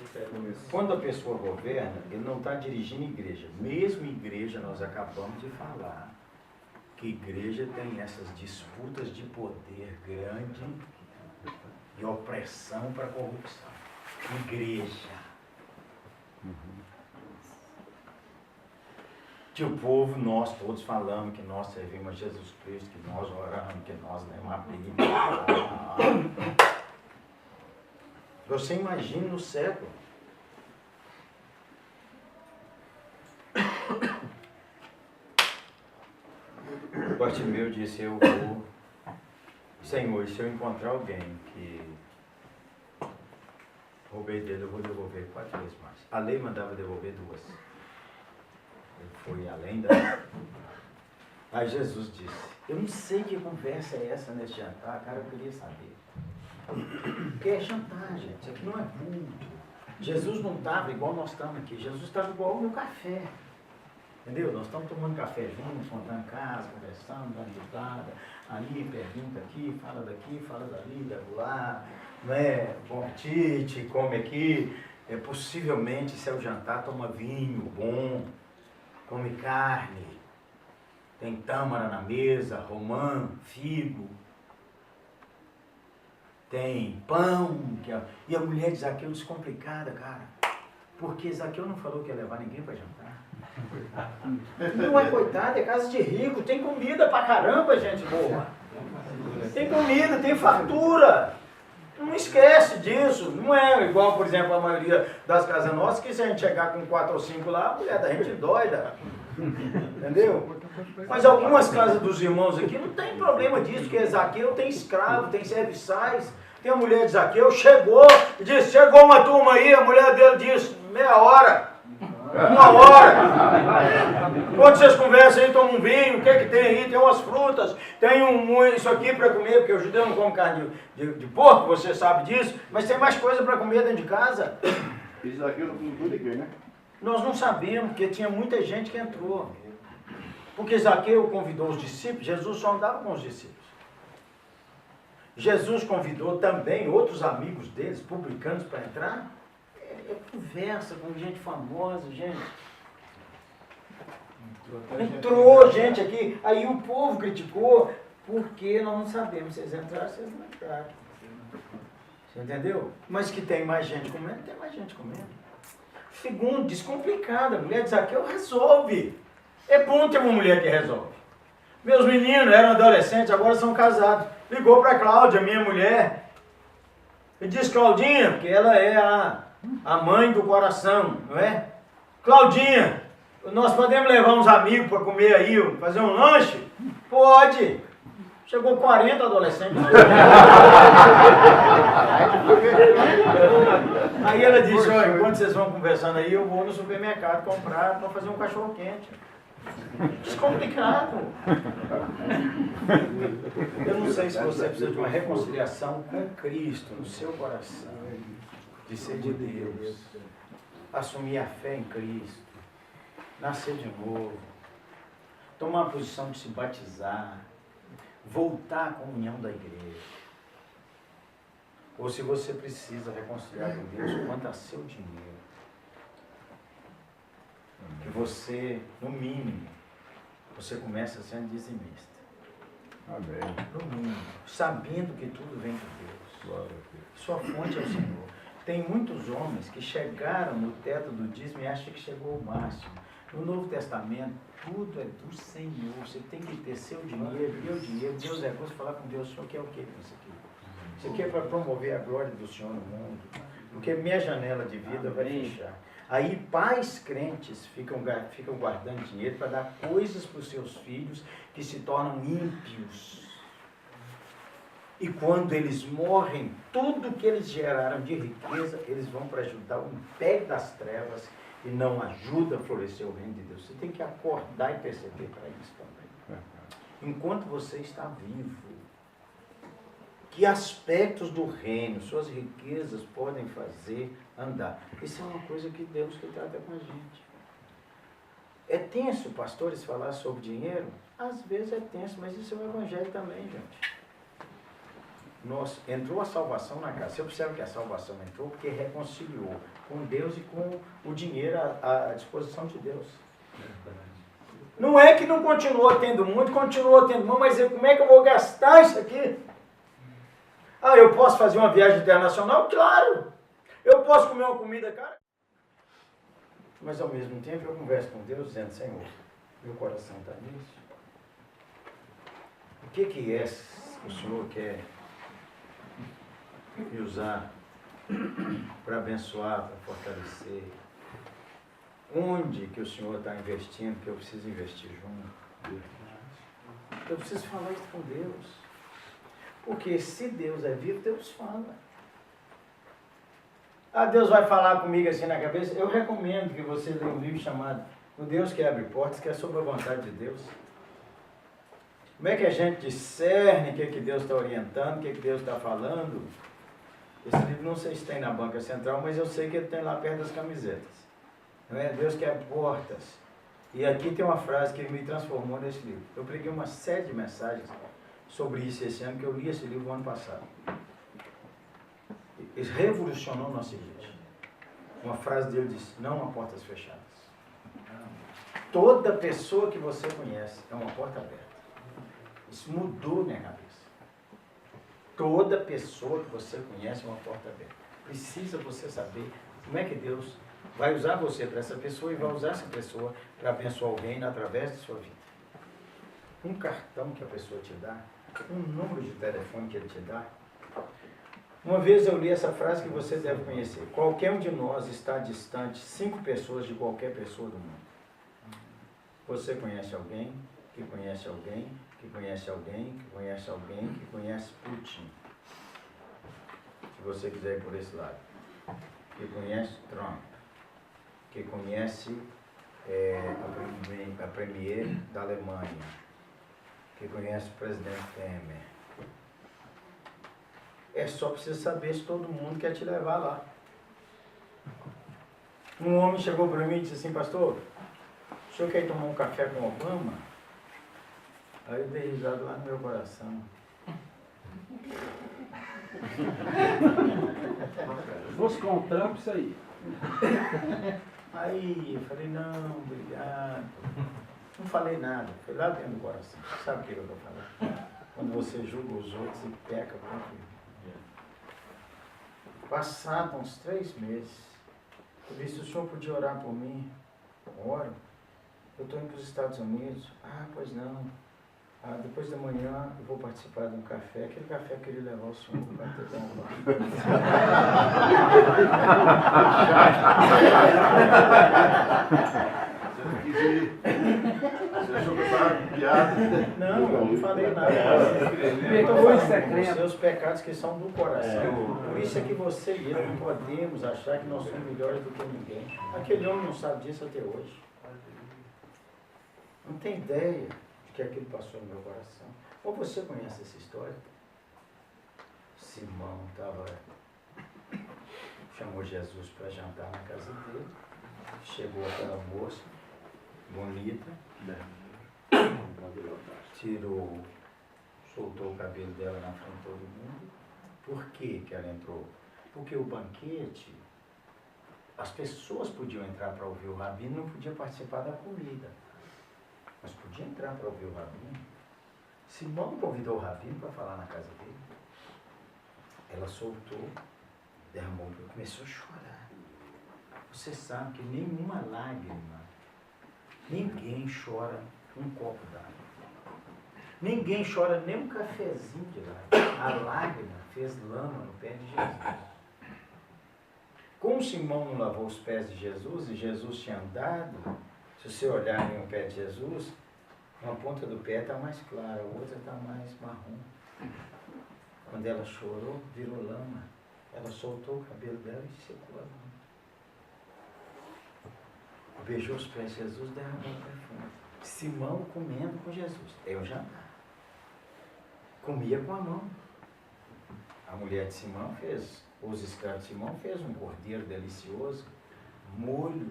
Quando a pessoa governa, ele não está dirigindo igreja. Mesmo igreja, nós acabamos de falar que igreja tem essas disputas de poder grande e opressão para corrupção. Igreja. Que o povo, nós todos falamos que nós servimos a Jesus Cristo, que nós oramos, que nós lemos a Bíblia. Você imagina no século. O Bartimeu disse, eu vou, Senhor, se eu encontrar alguém que roubei dele, eu vou devolver 4 vezes mais. A lei mandava devolver 2. Ele foi além da... Aí Jesus disse, eu não sei que conversa é essa nesse jantar, cara, eu queria saber. Porque é jantar, gente, isso aqui não é culto. Jesus não estava igual nós estamos aqui, Jesus estava igual no café. Entendeu? Nós estamos tomando café juntos, contando casa, conversando, dando risada, ali, pergunta aqui, fala daqui, fala dali, leva lá, não é? Bom apetite, come aqui. Possivelmente, se é o jantar, toma vinho bom, come carne, tem tâmara na mesa, romã, figo, tem pão. E a mulher de Zaqueu descomplicada, cara, porque Zaqueu não falou que ia levar ninguém para jantar. Não é coitado, é casa de rico, tem comida pra caramba, gente boa. Tem comida, tem fartura. Não esquece disso. Não é igual, por exemplo, a maioria das casas nossas, que se a gente chegar com 4 ou 5 lá, a mulher da gente doida. Entendeu? Mas algumas casas dos irmãos aqui não tem problema disso, porque Zaqueu tem escravo, tem serviçais. Tem a mulher de Zaqueu, chegou, disse, chegou uma turma aí, a mulher dele disse, meia hora. 1 hora. Quando vocês conversam aí, tomam um vinho, o que é que tem aí? Tem umas frutas, tem isso aqui para comer, porque o judeu não come carne de porco, você sabe disso, mas tem mais coisa para comer dentro de casa. Isso aqui não tem tudo aqui, né? Nós não sabemos, porque tinha muita gente que entrou. Porque Zaqueu convidou os discípulos, Jesus só andava com os discípulos. Jesus convidou também outros amigos deles, publicanos, para entrar. É conversa com gente famosa, gente. Entrou gente aqui, aí o povo criticou, porque nós não sabemos se eles entraram, se eles não entraram. Você entendeu? Mas que tem mais gente comendo, tem mais gente comendo. Segundo, descomplicada, a mulher de Zaqueu resolve. É bom ter uma mulher que resolve. Meus meninos eram adolescentes, agora são casados. Ligou para a Cláudia, minha mulher, e disse, Claudinha, porque ela é a mãe do coração, não é? Claudinha, nós podemos levar uns amigos para comer aí, fazer um lanche? Pode. Chegou 40 adolescentes. Aí ela disse, olha, enquanto vocês vão conversando aí, eu vou no supermercado comprar para fazer um cachorro quente. Descomplicado. Eu não sei se você precisa de uma reconciliação com Cristo no seu coração, de ser de Deus, assumir a fé em Cristo, nascer de novo, tomar a posição de se batizar, voltar à comunhão da igreja. Ou se você precisa reconciliar com Deus quanto a seu dinheiro, que você, no mínimo, você começa sendo dizimista. Amém. No mínimo, sabendo que tudo vem de Deus. Sua fonte é o Senhor. Tem muitos homens que chegaram no teto do dízimo e acham que chegou ao máximo. No Novo Testamento, tudo é do Senhor. Você tem que ter seu dinheiro, meu dinheiro. Deus é gosto de falar com Deus. O Senhor quer o que com isso aqui? Isso aqui é para promover a glória do Senhor no mundo. Porque minha janela de vida vai fechar. Aí pais crentes ficam guardando dinheiro para dar coisas para os seus filhos que se tornam ímpios. E quando eles morrem, tudo que eles geraram de riqueza, eles vão para ajudar o império das trevas e não ajuda a florescer o reino de Deus. Você tem que acordar e perceber para isso também. Enquanto você está vivo, que aspectos do reino, suas riquezas podem fazer andar? Isso é uma coisa que Deus que trata com a gente. É tenso, pastores, falar sobre dinheiro? Às vezes é tenso, mas isso é o evangelho também, gente. Entrou a salvação na casa. Você observa que a salvação entrou porque reconciliou com Deus e com o dinheiro à disposição de Deus. Não é que não continuou tendo muito, continuou tendo muito, mas como é que eu vou gastar isso aqui? Ah, eu posso fazer uma viagem internacional? Claro! Eu posso comer uma comida cara? Mas ao mesmo tempo eu converso com Deus dizendo, Senhor, meu coração está nisso. O que é que o Senhor quer me usar para abençoar, para fortalecer? Onde que o Senhor está investindo que eu preciso investir junto? Eu preciso falar isso com Deus. Porque se Deus é vivo, Deus fala. Ah, Deus vai falar comigo assim na cabeça? Eu recomendo que você leia um livro chamado O Deus que Abre Portas, que é sobre a vontade de Deus. Como é que a gente discerne o que Deus está orientando, o que Deus está falando? Esse livro não sei se tem na banca central, mas eu sei que ele tem lá perto das camisetas. Não é? Deus que abre portas. E aqui tem uma frase que me transformou nesse livro. Eu preguei uma série de mensagens sobre isso esse ano, que eu li esse livro ano passado. Ele revolucionou nossa igreja. Uma frase dele diz: não há portas fechadas. Toda pessoa que você conhece é uma porta aberta. Isso mudou minha cabeça. Toda pessoa que você conhece é uma porta aberta. Precisa você saber como é que Deus vai usar você para essa pessoa e vai usar essa pessoa para abençoar alguém através de sua vida. Um cartão que a pessoa te dá, um número de telefone que ele te dá. Uma vez eu li essa frase que você deve conhecer: qualquer um de nós está distante 5 pessoas de qualquer pessoa do mundo. Você conhece alguém, que conhece alguém, que conhece alguém, que conhece alguém, que conhece Putin. Se você quiser ir por esse lado. Que conhece Trump. Que conhece a premier da Alemanha. Que conhece o presidente Temer. É só preciso saber se todo mundo quer te levar lá. Um homem chegou para mim e disse assim: pastor, o senhor quer ir tomar um café com Obama? Aí eu dei risada lá no meu coração. Se fosse com o Trump, isso aí. Aí eu falei: não, obrigado. Não falei nada, foi lá dentro do coração. Sabe o que eu estou falando? Quando você julga os outros e peca contra ele. Passados uns 3 meses, eu disse: se o senhor podia orar por mim? Oro. Eu estou indo para os Estados Unidos. Ah, pois não. Depois da manhã eu vou participar de um café. Aquele café eu queria levar o senhor para bater palma. Você achou que eu estava com piada? Não, eu não falei nada. Os seus pecados que são do coração. Por isso é que você e eu não podemos achar que nós somos melhores do que ninguém. Aquele homem não sabe disso até hoje. Não tem ideia de que aquilo passou no meu coração. Ou você conhece essa história? Simão chamou Jesus para jantar na casa dele. Chegou aquela moça bonita, soltou o cabelo dela na frente de todo mundo. Por que ela entrou? Porque o banquete, as pessoas podiam entrar para ouvir o rabino, não podiam participar da comida, mas podia entrar para ouvir o rabino. Simão convidou o rabino para falar na casa dele. Ela soltou, derramou, começou a chorar. Você sabe que nenhuma lágrima, ninguém chora um copo d'água. Ninguém chora nem um cafezinho de lágrima. A lágrima fez lama no pé de Jesus. Como Simão não lavou os pés de Jesus e Jesus tinha andado, se você olhar em um pé de Jesus, uma ponta do pé está mais clara, a outra está mais marrom. Quando ela chorou, virou lama. Ela soltou o cabelo dela e secou a lama. Beijou os pés de Jesus, derramou o perfume. Simão comendo com Jesus. É o jantar. Comia com a mão. A mulher de Simão fez, os escravos de Simão fez um cordeiro delicioso, molho,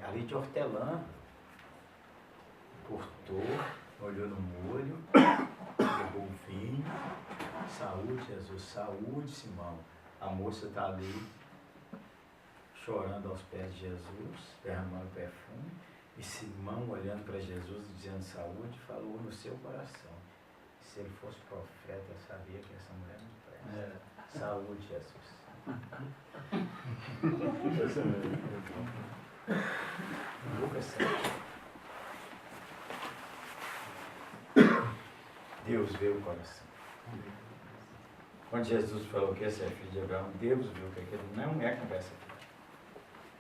ali de hortelã. Cortou, olhou no molho, pegou o vinho. Saúde, Jesus, saúde, Simão. A moça está ali, chorando aos pés de Jesus, derramando perfume. E Simão, olhando para Jesus e dizendo saúde, falou no seu coração: se ele fosse profeta, eu sabia que essa mulher não presta. Saúde, Jesus. Lucas 7. Deus vê o coração. Quando Jesus falou que esse é filho de Abraão, Deus viu que aquilo não é conversa fiada.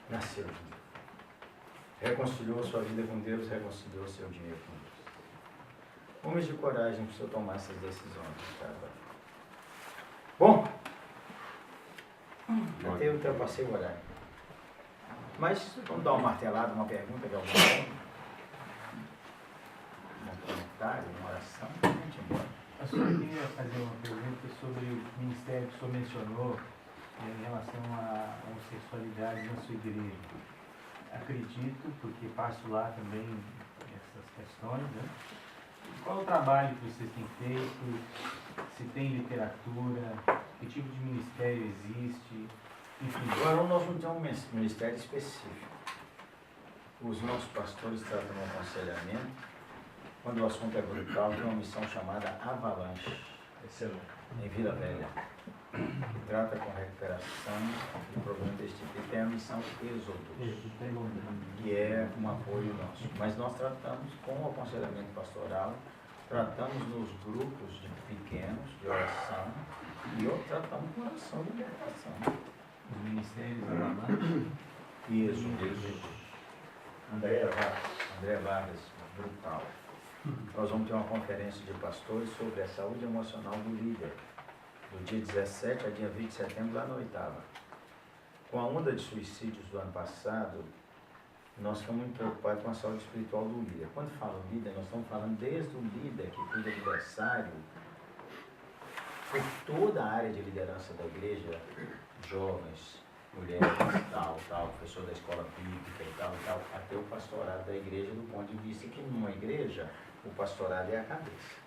Nasceu de Deus. Reconciliou sua vida com Deus, reconciliou seu dinheiro com Deus. Homens de coragem para o senhor tomar essas decisões. Tá? Bom, até eu ultrapassei o horário. Mas vamos dar uma martelada, uma pergunta de alguém. Um comentário, uma oração, a gente embora. A senhora queria fazer uma pergunta sobre o ministério que o senhor mencionou em relação à homossexualidade na sua igreja. acredito, porque passo lá também essas questões, né? Qual o trabalho que vocês têm feito? Se tem literatura? Que tipo de ministério existe? Enfim. Agora, nós não temos um ministério específico. Os nossos pastores tratam um aconselhamento. Quando o assunto é brutal, tem uma missão chamada Avalanche, em Vila Velha, que trata com recuperação de problemas desse tipo. E tem a missão Êxodo, que é um apoio nosso. Mas nós tratamos com o aconselhamento pastoral, tratamos nos grupos de pequenos, de oração, e outros tratamos com oração de libertação. Os ministérios Avalanche. Isso. André Vargas, brutal. Nós vamos ter uma conferência de pastores sobre a saúde emocional do líder, do dia 17 a dia 20 de setembro, lá na Oitava. Com a onda de suicídios do ano passado, nós ficamos muito preocupados com a saúde espiritual do líder. Quando falo líder, nós estamos falando desde o líder que cuida do berçário, por toda a área de liderança da igreja, jovens, mulheres, tal, professor da escola bíblica e tal, até o pastorado da igreja, do ponto de vista que numa igreja, o pastorado é a cabeça.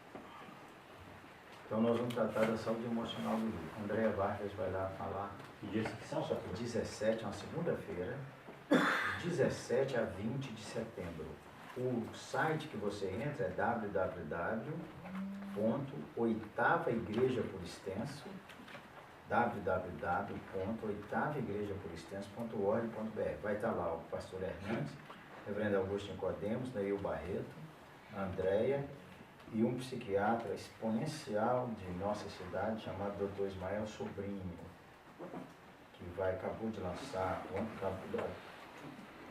Então nós vamos tratar da saúde emocional do líder. André Vargas vai lá falar. Que dias que são? Só que 17 é uma segunda-feira, de 17 a 20 de setembro. O site que você entra é www.oitavaigrejaporextenso.org.br. Vai estar lá o pastor Hernandes, reverendo Augusto Nicodemos, Neil Barreto, a Andréia e um psiquiatra exponencial de nossa cidade chamado Dr. Ismael Sobrinho, que acabou de lançar,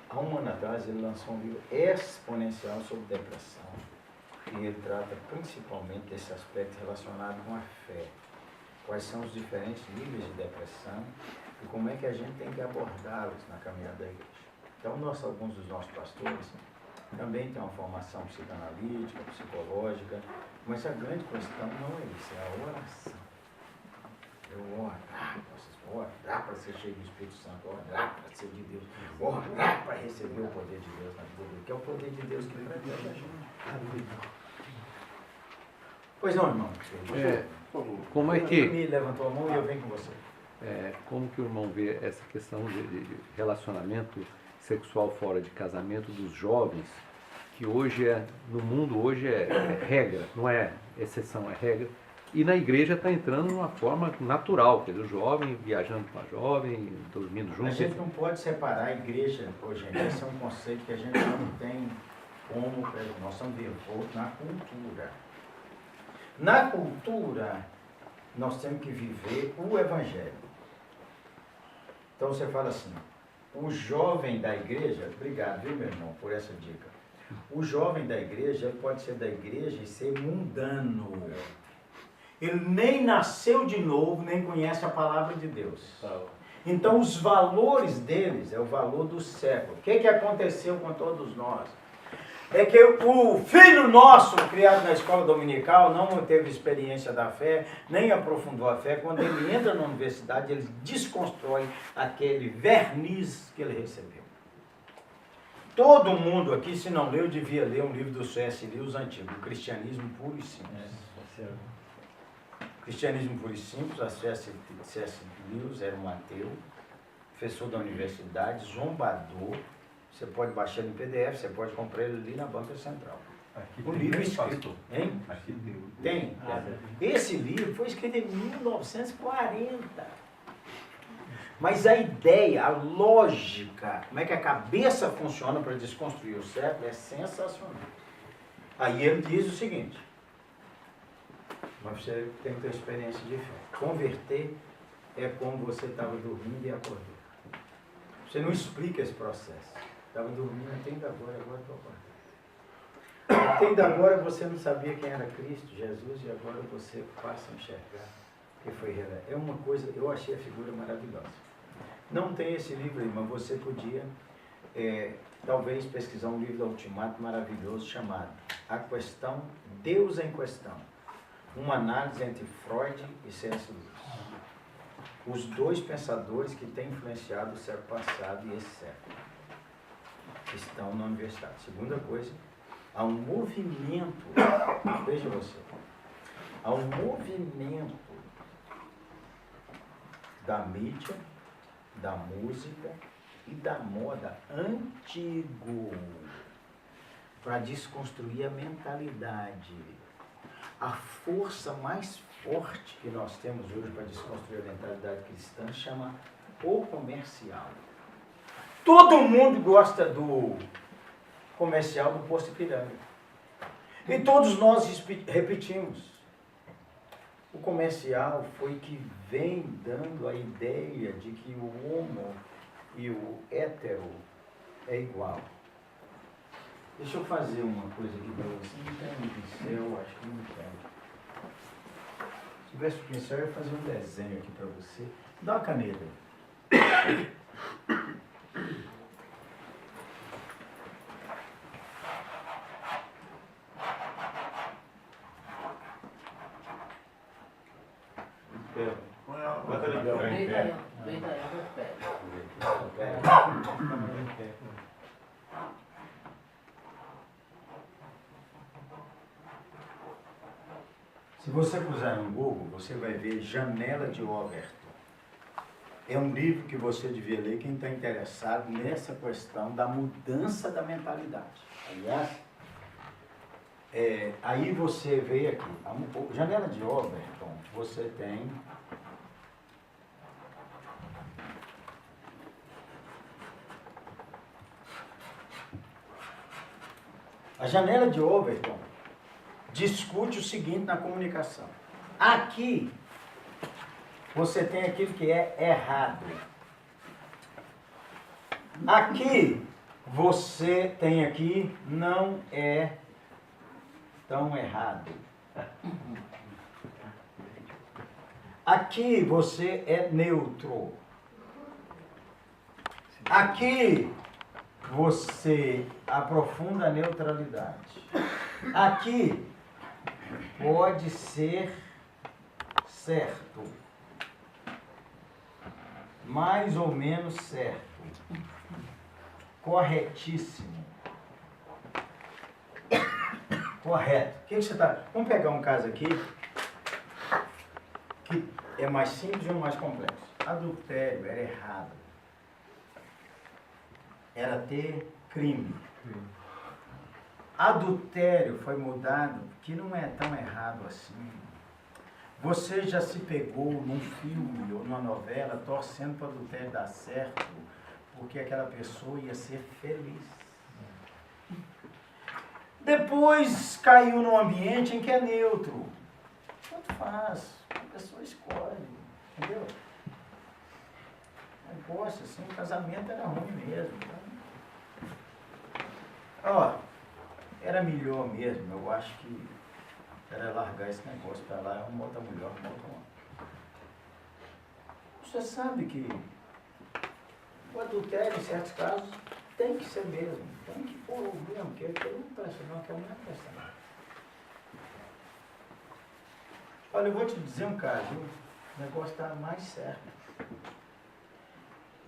há um ano atrás ele lançou um livro exponencial sobre depressão, e ele trata principalmente desse aspecto relacionado com a fé. Quais são os diferentes níveis de depressão e como é que a gente tem que abordá-los na caminhada da igreja. Então, alguns dos nossos pastores também têm uma formação psicanalítica, psicológica, mas a grande questão não é isso, é a oração. Eu orar para ser cheio do Espírito Santo, orar para ser de Deus, orar para receber o poder de Deus na vida dele, que é o poder de Deus que protege a gente. Pois não, irmão? Como é que... Ele me levantou a mão e eu venho com você. Como que o irmão vê essa questão de relacionamento sexual fora de casamento dos jovens, que hoje no mundo hoje é regra, não é exceção, é regra, e na igreja está entrando de uma forma natural, quer dizer, o jovem viajando com a jovem, dormindo junto. A gente não pode separar a igreja, gente, esse é um conceito que a gente não tem como, nós estamos envoltos na cultura. Na cultura, nós temos que viver o evangelho. Então você fala assim, o jovem da igreja, obrigado, viu, meu irmão, por essa dica. O jovem da igreja pode ser da igreja e ser mundano. Ele nem nasceu de novo, nem conhece a palavra de Deus. Então os valores deles é o valor do século. O que aconteceu com todos nós? É que o filho nosso, criado na escola dominical, não teve experiência da fé, nem aprofundou a fé. Quando ele entra na universidade, ele desconstrói aquele verniz que ele recebeu. Todo mundo aqui, se não leu, devia ler um livro do C.S. Lewis antigo, o Cristianismo Puro e Simples. Cristianismo Puro e Simples, a C.S. Lewis era um ateu, professor da universidade, zombador. Você pode baixar ele em PDF, você pode comprar ele ali na Banca Central. Aqui Um tem livro muito escrito. pastor. Hein? Aqui tem. Tem. Esse livro foi escrito em 1940. Mas a ideia, a lógica, como é que a cabeça funciona para desconstruir o século é sensacional. Aí ele diz o seguinte, mas você tem que ter experiência de fé. Converter é como você estava dormindo e acordou. Você não explica esse processo. Estava dormindo até ainda agora estou acordando. Até ainda agora você não sabia quem era Cristo, Jesus, e agora você passa a enxergar que foi revelado. É uma coisa, eu achei a figura maravilhosa. Não tem esse livro aí, mas você podia, talvez, pesquisar um livro do Ultimato maravilhoso chamado A Questão, Deus em Questão. Uma análise entre Freud e C.S. Lewis. Os dois pensadores que têm influenciado o século passado e esse século. estão na universidade. Segunda coisa, há um movimento, veja você, há um movimento da mídia, da música e da moda antigo para desconstruir a mentalidade. A força mais forte que nós temos hoje para desconstruir a mentalidade cristã chama o comercial. Todo mundo gosta do comercial do posto de pirâmide. E todos nós repetimos. O comercial foi que vem dando a ideia de que o homo e o hétero é igual. Deixa eu fazer uma coisa aqui para você. Não tem um pincel, acho que não tem. Se tivesse um pincel, eu ia fazer um desenho aqui para você. Dá uma caneta. Se você puser no Google, você vai ver Janela de Overton. É um livro que você devia ler quem está interessado nessa questão da mudança da mentalidade. Aliás, aí você vê aqui, Janela de Overton, você tem a Janela de Overton discute o seguinte na comunicação. Aqui, você tem aquilo que é errado. Aqui, você tem aqui, não é tão errado. Aqui, você é neutro. Aqui, você aprofunda a neutralidade. Aqui, pode ser certo, mais ou menos certo, corretíssimo, correto. O que você está... Vamos pegar um caso aqui que é mais simples ou mais complexo. Adultério era errado, era ter crime. Adultério foi mudado, que não é tão errado assim. Você já se pegou num filme ou numa novela torcendo para o adultério dar certo, porque aquela pessoa ia ser feliz. Depois caiu num ambiente em que é neutro. Tanto faz, a pessoa escolhe, entendeu? Não gosta, assim, o casamento era ruim mesmo. Ó, era melhor mesmo, eu acho que era largar esse negócio para lá, uma outra mulher, uma outra homem. Você sabe que o adultério, em certos casos, tem que ser mesmo, tem que pôr o mesmo, que ele não presta não, que a mulher não presta não. Olha, eu vou te dizer um caso, o negócio está mais certo.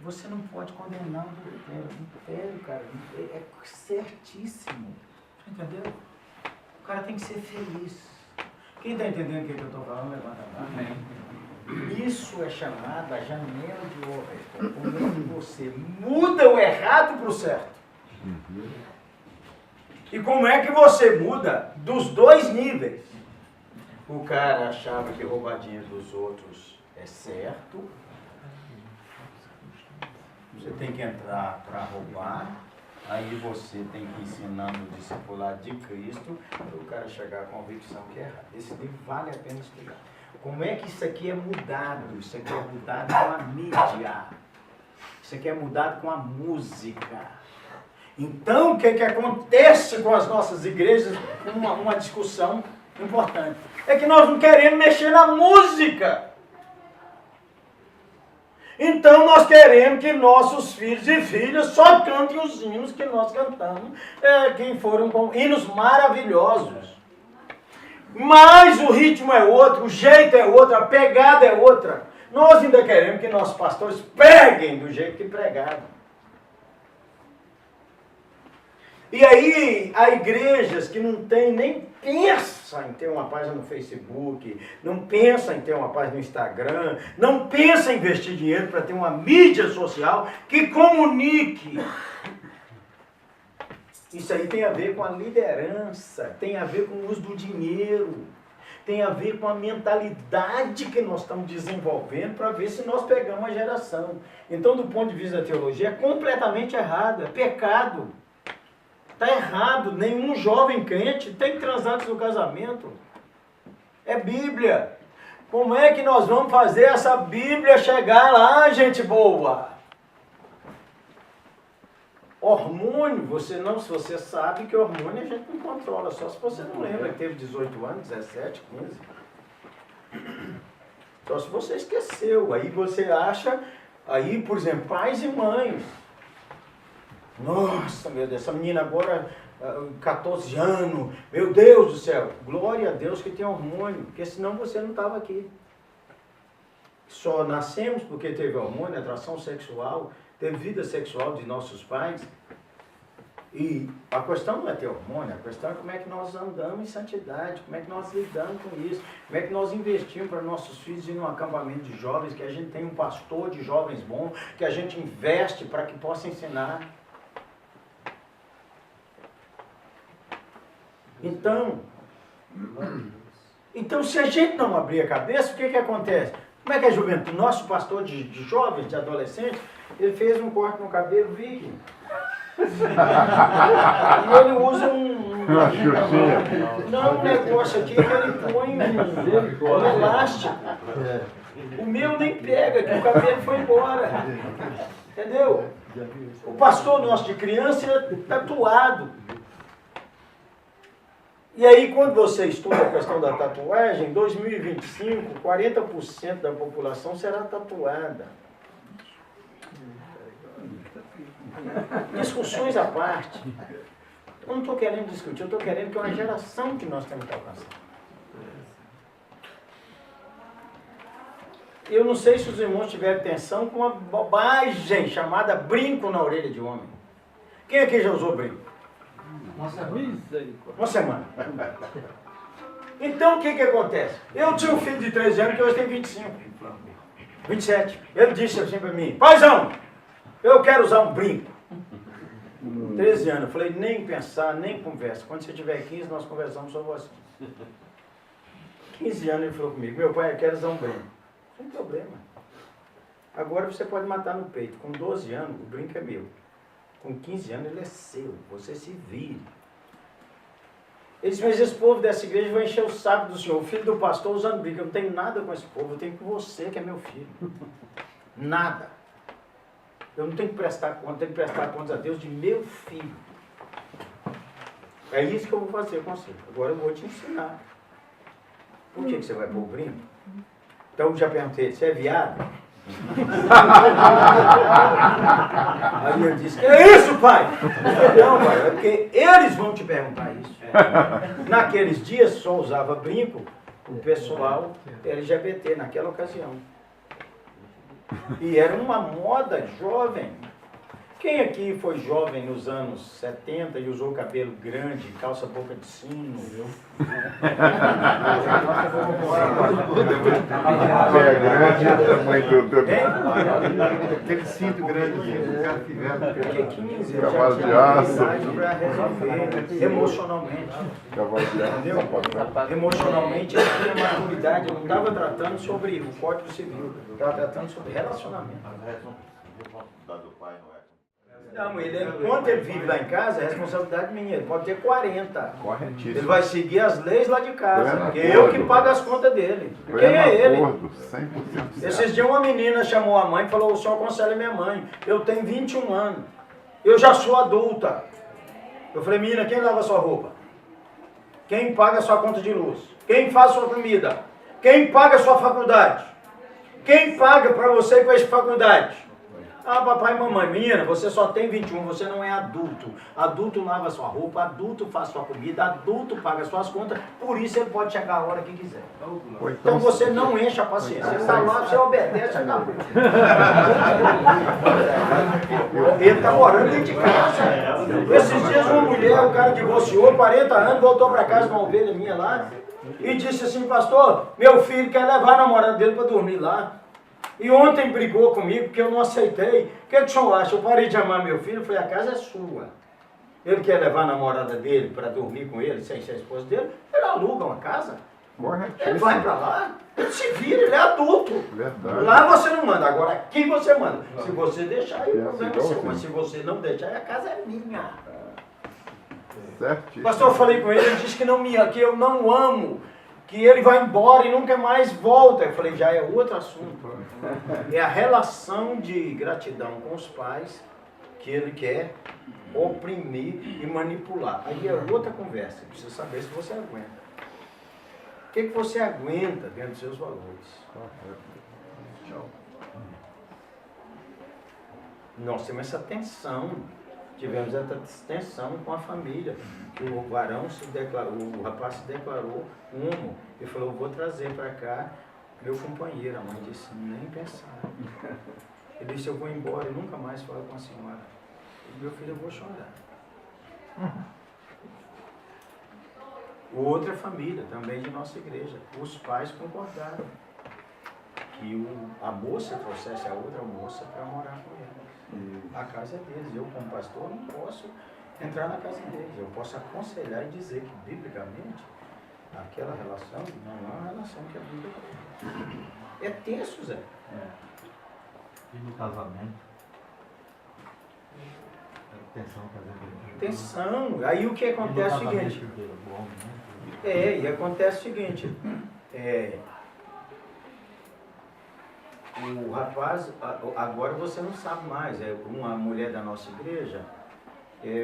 Você não pode condenar o adultério. O adultério, cara, é certíssimo. Entendeu? O cara tem que ser feliz. Quem está entendendo o que eu estou falando, levanta a mão. Amém. Isso é chamado a janela de Overton. Como é que você muda o errado para o certo? E como é que você muda dos dois níveis? O cara achava que roubadinha dos outros é certo. Você tem que entrar para roubar. Aí você tem que ir ensinando o discipulado de Cristo para o cara chegar à convicção que é errado. Esse livro vale a pena estudar. Como é que isso aqui é mudado? Isso aqui é mudado com a mídia. Isso aqui é mudado com a música. Então, o que acontece com as nossas igrejas? Uma discussão importante. É que nós não queremos mexer na música. Então nós queremos que nossos filhos e filhas só cantem os hinos que nós cantamos, que foram hinos maravilhosos. Mas o ritmo é outro, o jeito é outro, a pegada é outra. Nós ainda queremos que nossos pastores preguem do jeito que pregaram. E aí, há igrejas que não tem, nem pensa em ter uma página no Facebook, não pensa em ter uma página no Instagram, não pensa em investir dinheiro para ter uma mídia social que comunique. Isso aí tem a ver com a liderança, tem a ver com o uso do dinheiro, tem a ver com a mentalidade que nós estamos desenvolvendo para ver se nós pegamos a geração. Então, do ponto de vista da teologia, é completamente errado, é pecado. Está errado, nenhum jovem crente tem que transar antes do casamento. É Bíblia. Como é que nós vamos fazer essa Bíblia chegar lá, gente boa? Hormônio, se você sabe que hormônio a gente não controla, só se você não lembra que teve 18 anos, 17, 15. Só se você esqueceu, aí você acha, aí, por exemplo, pais e mães. Nossa, meu Deus, essa menina agora, 14 anos, meu Deus do céu. Glória a Deus que tem hormônio, porque senão você não estava aqui. Só nascemos porque teve hormônio, atração sexual, teve vida sexual de nossos pais. E a questão não é ter hormônio, a questão é como é que nós andamos em santidade, como é que nós lidamos com isso, como é que nós investimos para nossos filhos ir num acampamento de jovens, que a gente tem um pastor de jovens bom, que a gente investe para que possa ensinar. Então, se a gente não abrir a cabeça, o que acontece? Como é que a juventude, nosso pastor de jovens, de adolescentes, ele fez um corte no cabelo virgem. E ele usa um negócio aqui que ele põe um elástico. O meu nem pega, que o cabelo foi embora. Entendeu? O pastor nosso de criança é tatuado. E aí, quando você estuda a questão da tatuagem, em 2025, 40% da população será tatuada. Discussões à parte. Eu não estou querendo discutir, eu estou querendo que é uma geração que nós temos que alcançar. Eu não sei se os irmãos tiveram atenção com uma bobagem chamada brinco na orelha de homem. Quem aqui já usou brinco? Uma semana. Então o que acontece? Eu tinha um filho de 13 anos que hoje tem 25, 27. Ele disse assim para mim: paizão, eu quero usar um brinco. 13 anos. Eu falei: nem pensar, nem conversa. Quando você tiver 15, nós conversamos sobre você. 15 anos ele falou comigo: meu pai, eu quero usar um brinco. Sem problema. Agora você pode matar no peito. Com 12 anos, o brinco é meu. Com 15 anos ele é seu, você se vire. Ele disse: mas esse povo dessa igreja vai encher o saco do senhor. O filho do pastor usando brinco. Eu não tenho nada com esse povo, eu tenho com você que é meu filho. Nada. Eu não tenho que prestar conta, eu tenho que prestar contas a Deus de meu filho. É isso que eu vou fazer com você. Agora eu vou te ensinar. Por que você vai pôr o brinco? Então eu já perguntei: você é viado? Aí eu disse: que é isso, pai? Não, pai, é porque eles vão te perguntar isso. Naqueles dias só usava brinco o pessoal LGBT naquela ocasião. E era uma moda jovem. Quem aqui foi jovem nos anos 70 e usou cabelo grande, calça boca de sino, viu? Aquele cinto grande que Porque 15 eu cavalo já de tinha aço. habilidade para resolver emocionalmente. Cavalo de aço, Entendeu? Emocionalmente eu tinha maturidade, eu não estava tratando sobre o Código Civil, eu estava tratando sobre relacionamento. Não, enquanto ele vive lá em casa, é responsabilidade minha. Ele pode ter 40. Corretíssimo. Ele vai seguir as leis lá de casa. Porque eu que pago as contas dele. Quem é ele? 100% certo. Esses dias uma menina chamou a mãe e falou: o senhor aconselha minha mãe. Eu tenho 21 anos. Eu já sou adulta. Eu falei: menina, quem lava a sua roupa? Quem paga a sua conta de luz? Quem faz a sua comida? Quem paga a sua faculdade? Quem paga para você ir para essa faculdade? Ah, papai e mamãe, menina, você só tem 21, você não é adulto. Adulto lava sua roupa, adulto faz sua comida, adulto paga suas contas, por isso ele pode chegar a hora que quiser. Então você não enche a paciência. Ele está lá, você obedece, acabou. Ele está morando dentro de casa. Esses dias uma mulher, o cara divorciou, 40 anos, voltou para casa com uma ovelha minha lá, e disse assim, pastor, meu filho quer levar a namorada dele para dormir lá. E ontem brigou comigo porque eu não aceitei. O que o senhor acha? Eu parei de amar meu filho, eu falei, a casa é sua. Ele quer levar a namorada dele para dormir com ele, sem ser a esposa dele, ele aluga uma casa. Ele vai para lá, ele se vira, ele é adulto. Verdade. Lá você não manda, agora aqui você manda. Se você deixar, aí o problema é seu. Mas se você não deixar, a casa é minha. Certo. Pastor, eu falei com ele, ele disse que que eu não amo, que ele vai embora e nunca mais volta. Eu falei, já é outro assunto. É a relação de gratidão com os pais que ele quer oprimir e manipular. Aí é outra conversa, precisa saber se você aguenta. O que você aguenta dentro dos seus valores? Nós temos essa tensão. Tivemos essa tensão com a família. O varão o rapaz se declarou homo e falou, vou trazer para cá meu companheiro. A mãe disse, nem pensar. Ele disse, eu vou embora e nunca mais falo com a senhora. E meu filho, eu vou chorar. O outro é família, também de nossa igreja. Os pais concordaram que a moça trouxesse a outra moça para morar com ela. A casa é deles. Eu, como pastor, não posso entrar na casa deles. Eu posso aconselhar e dizer que, biblicamente, aquela relação não é uma relação que a Bíblia tem. É tenso, Zé. E no casamento? Tensão, casamento. Tensão. Aí o que acontece é o seguinte. E acontece o seguinte. O rapaz, agora você não sabe mais, uma mulher da nossa igreja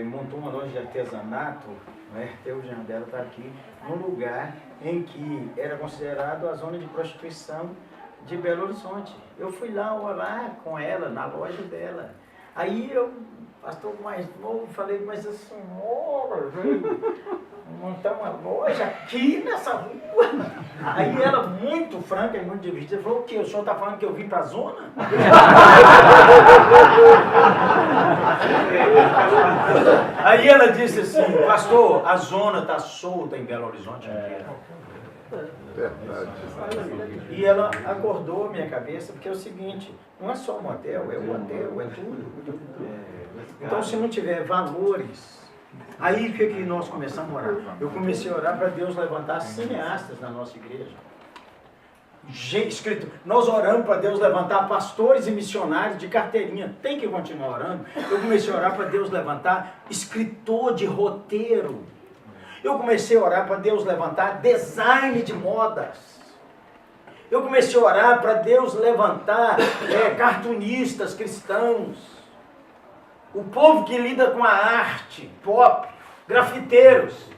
montou uma loja de artesanato, até o Jean dela está aqui, num lugar em que era considerado a zona de prostituição de Belo Horizonte. Eu fui lá orar com ela, na loja dela. Aí eu, pastor mais novo, falei, mas a senhora veio montar uma loja aqui nessa rua? Aí ela, muito franca e muito dividida, falou, o quê? O senhor está falando que eu vim para a zona? Aí ela disse assim, pastor, a zona está solta em Belo Horizonte inteira. Verdade. E ela acordou a minha cabeça, porque é o seguinte, não é só um hotel, é um hotel, é tudo. Então se não tiver valores, aí o que nós começamos a orar? Eu comecei a orar para Deus levantar cineastas na nossa igreja. Escrito, nós oramos para Deus levantar pastores e missionários de carteirinha, tem que continuar orando. Eu comecei a orar para Deus levantar escritor de roteiro. Eu comecei a orar para Deus levantar design de modas. Eu comecei a orar para Deus levantar cartunistas cristãos. O povo que lida com a arte pop, grafiteiros.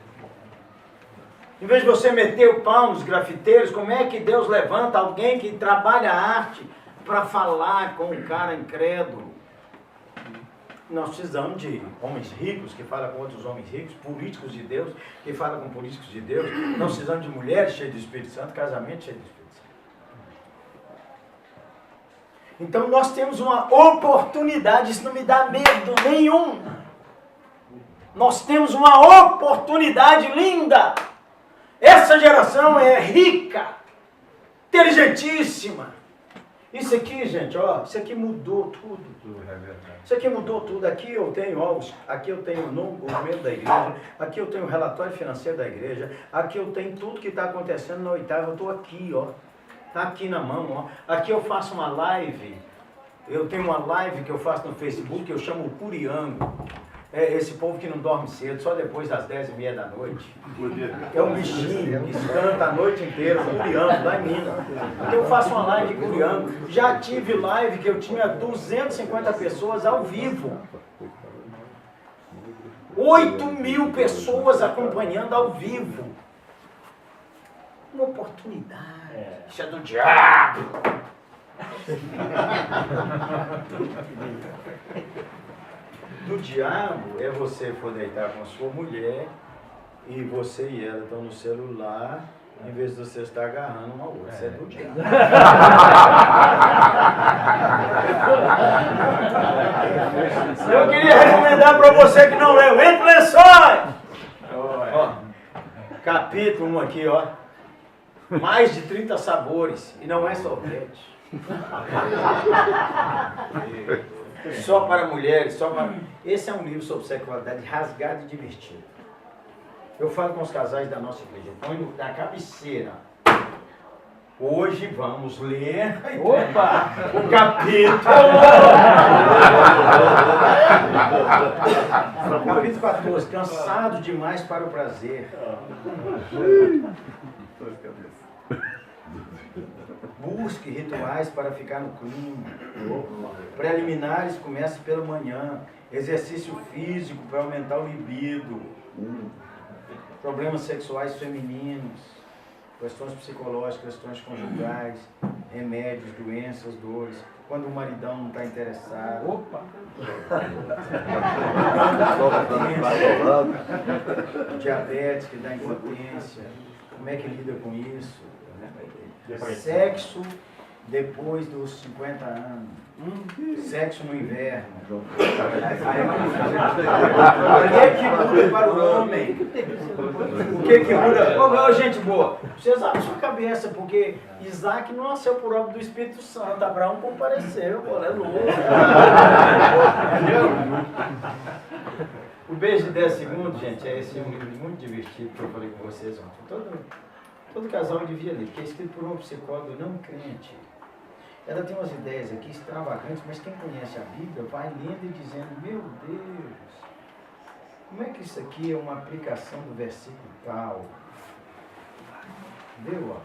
Em vez de você meter o pau nos grafiteiros, como é que Deus levanta alguém que trabalha a arte para falar com um cara incrédulo? Nós precisamos de homens ricos que falam com outros homens ricos, políticos de Deus que falam com políticos de Deus. Nós precisamos de mulheres cheias do Espírito Santo, casamento cheio do Espírito Santo. Então nós temos uma oportunidade, isso não me dá medo nenhum. Nós temos uma oportunidade linda. Essa geração é rica, inteligentíssima. Isso aqui, gente, ó, isso aqui mudou tudo. Isso aqui mudou tudo. Aqui eu tenho o documento da igreja, aqui eu tenho o relatório financeiro da igreja, aqui eu tenho tudo que está acontecendo na oitava, eu estou aqui, ó. Está aqui na mão, ó. Aqui eu faço uma live, eu tenho uma live que eu faço no Facebook, que eu chamo o Curiango. É esse povo que não dorme cedo, só depois das 10h30 da noite. É um bichinho que canta a noite inteira, curiango, lá em Minas. Então eu faço uma live de curiango. Já tive live que eu tinha 250 pessoas ao vivo. 8.000 pessoas acompanhando ao vivo. Uma oportunidade. Isso é do diabo. Do diabo é você for deitar com a sua mulher e você e ela estão no celular, em vez de você estar agarrando uma outra. Isso é do diabo. Eu queria recomendar para você que não leu, Entre Lençóis! Ó, capítulo 1 aqui, ó. Mais de 30 sabores. E não é sorvete. Só para mulheres, só para... Esse é um livro sobre sexualidade rasgado e divertido. Eu falo com os casais da nossa igreja, põe na cabeceira. Hoje vamos ler o capítulo. Capítulo 14, cansado demais para o prazer. Busque rituais para ficar no clima. Preliminares comece pela manhã. Exercício físico para aumentar o libido. Problemas sexuais femininos. Questões psicológicas, questões conjugais. Remédios, doenças, dores. Quando o maridão não está interessado. Diabetes que dá impotência. Como é que lida com isso? Sexo depois dos 50 anos. Sexo no inverno. O que muda para o homem? O que muda? Ô, gente boa, vocês abrem sua cabeça, porque Isaac não nasceu por obra do Espírito Santo. Abraão compareceu, aleluia. O beijo de 10 segundos, gente, é esse um livro muito divertido que eu falei com vocês ontem. Todo casal devia ler, porque é escrito por uma psicóloga não crente. Ela tem umas ideias aqui extravagantes, mas quem conhece a Bíblia vai lendo e dizendo, meu Deus, como é que isso aqui é uma aplicação do versículo tal? Deu, ó.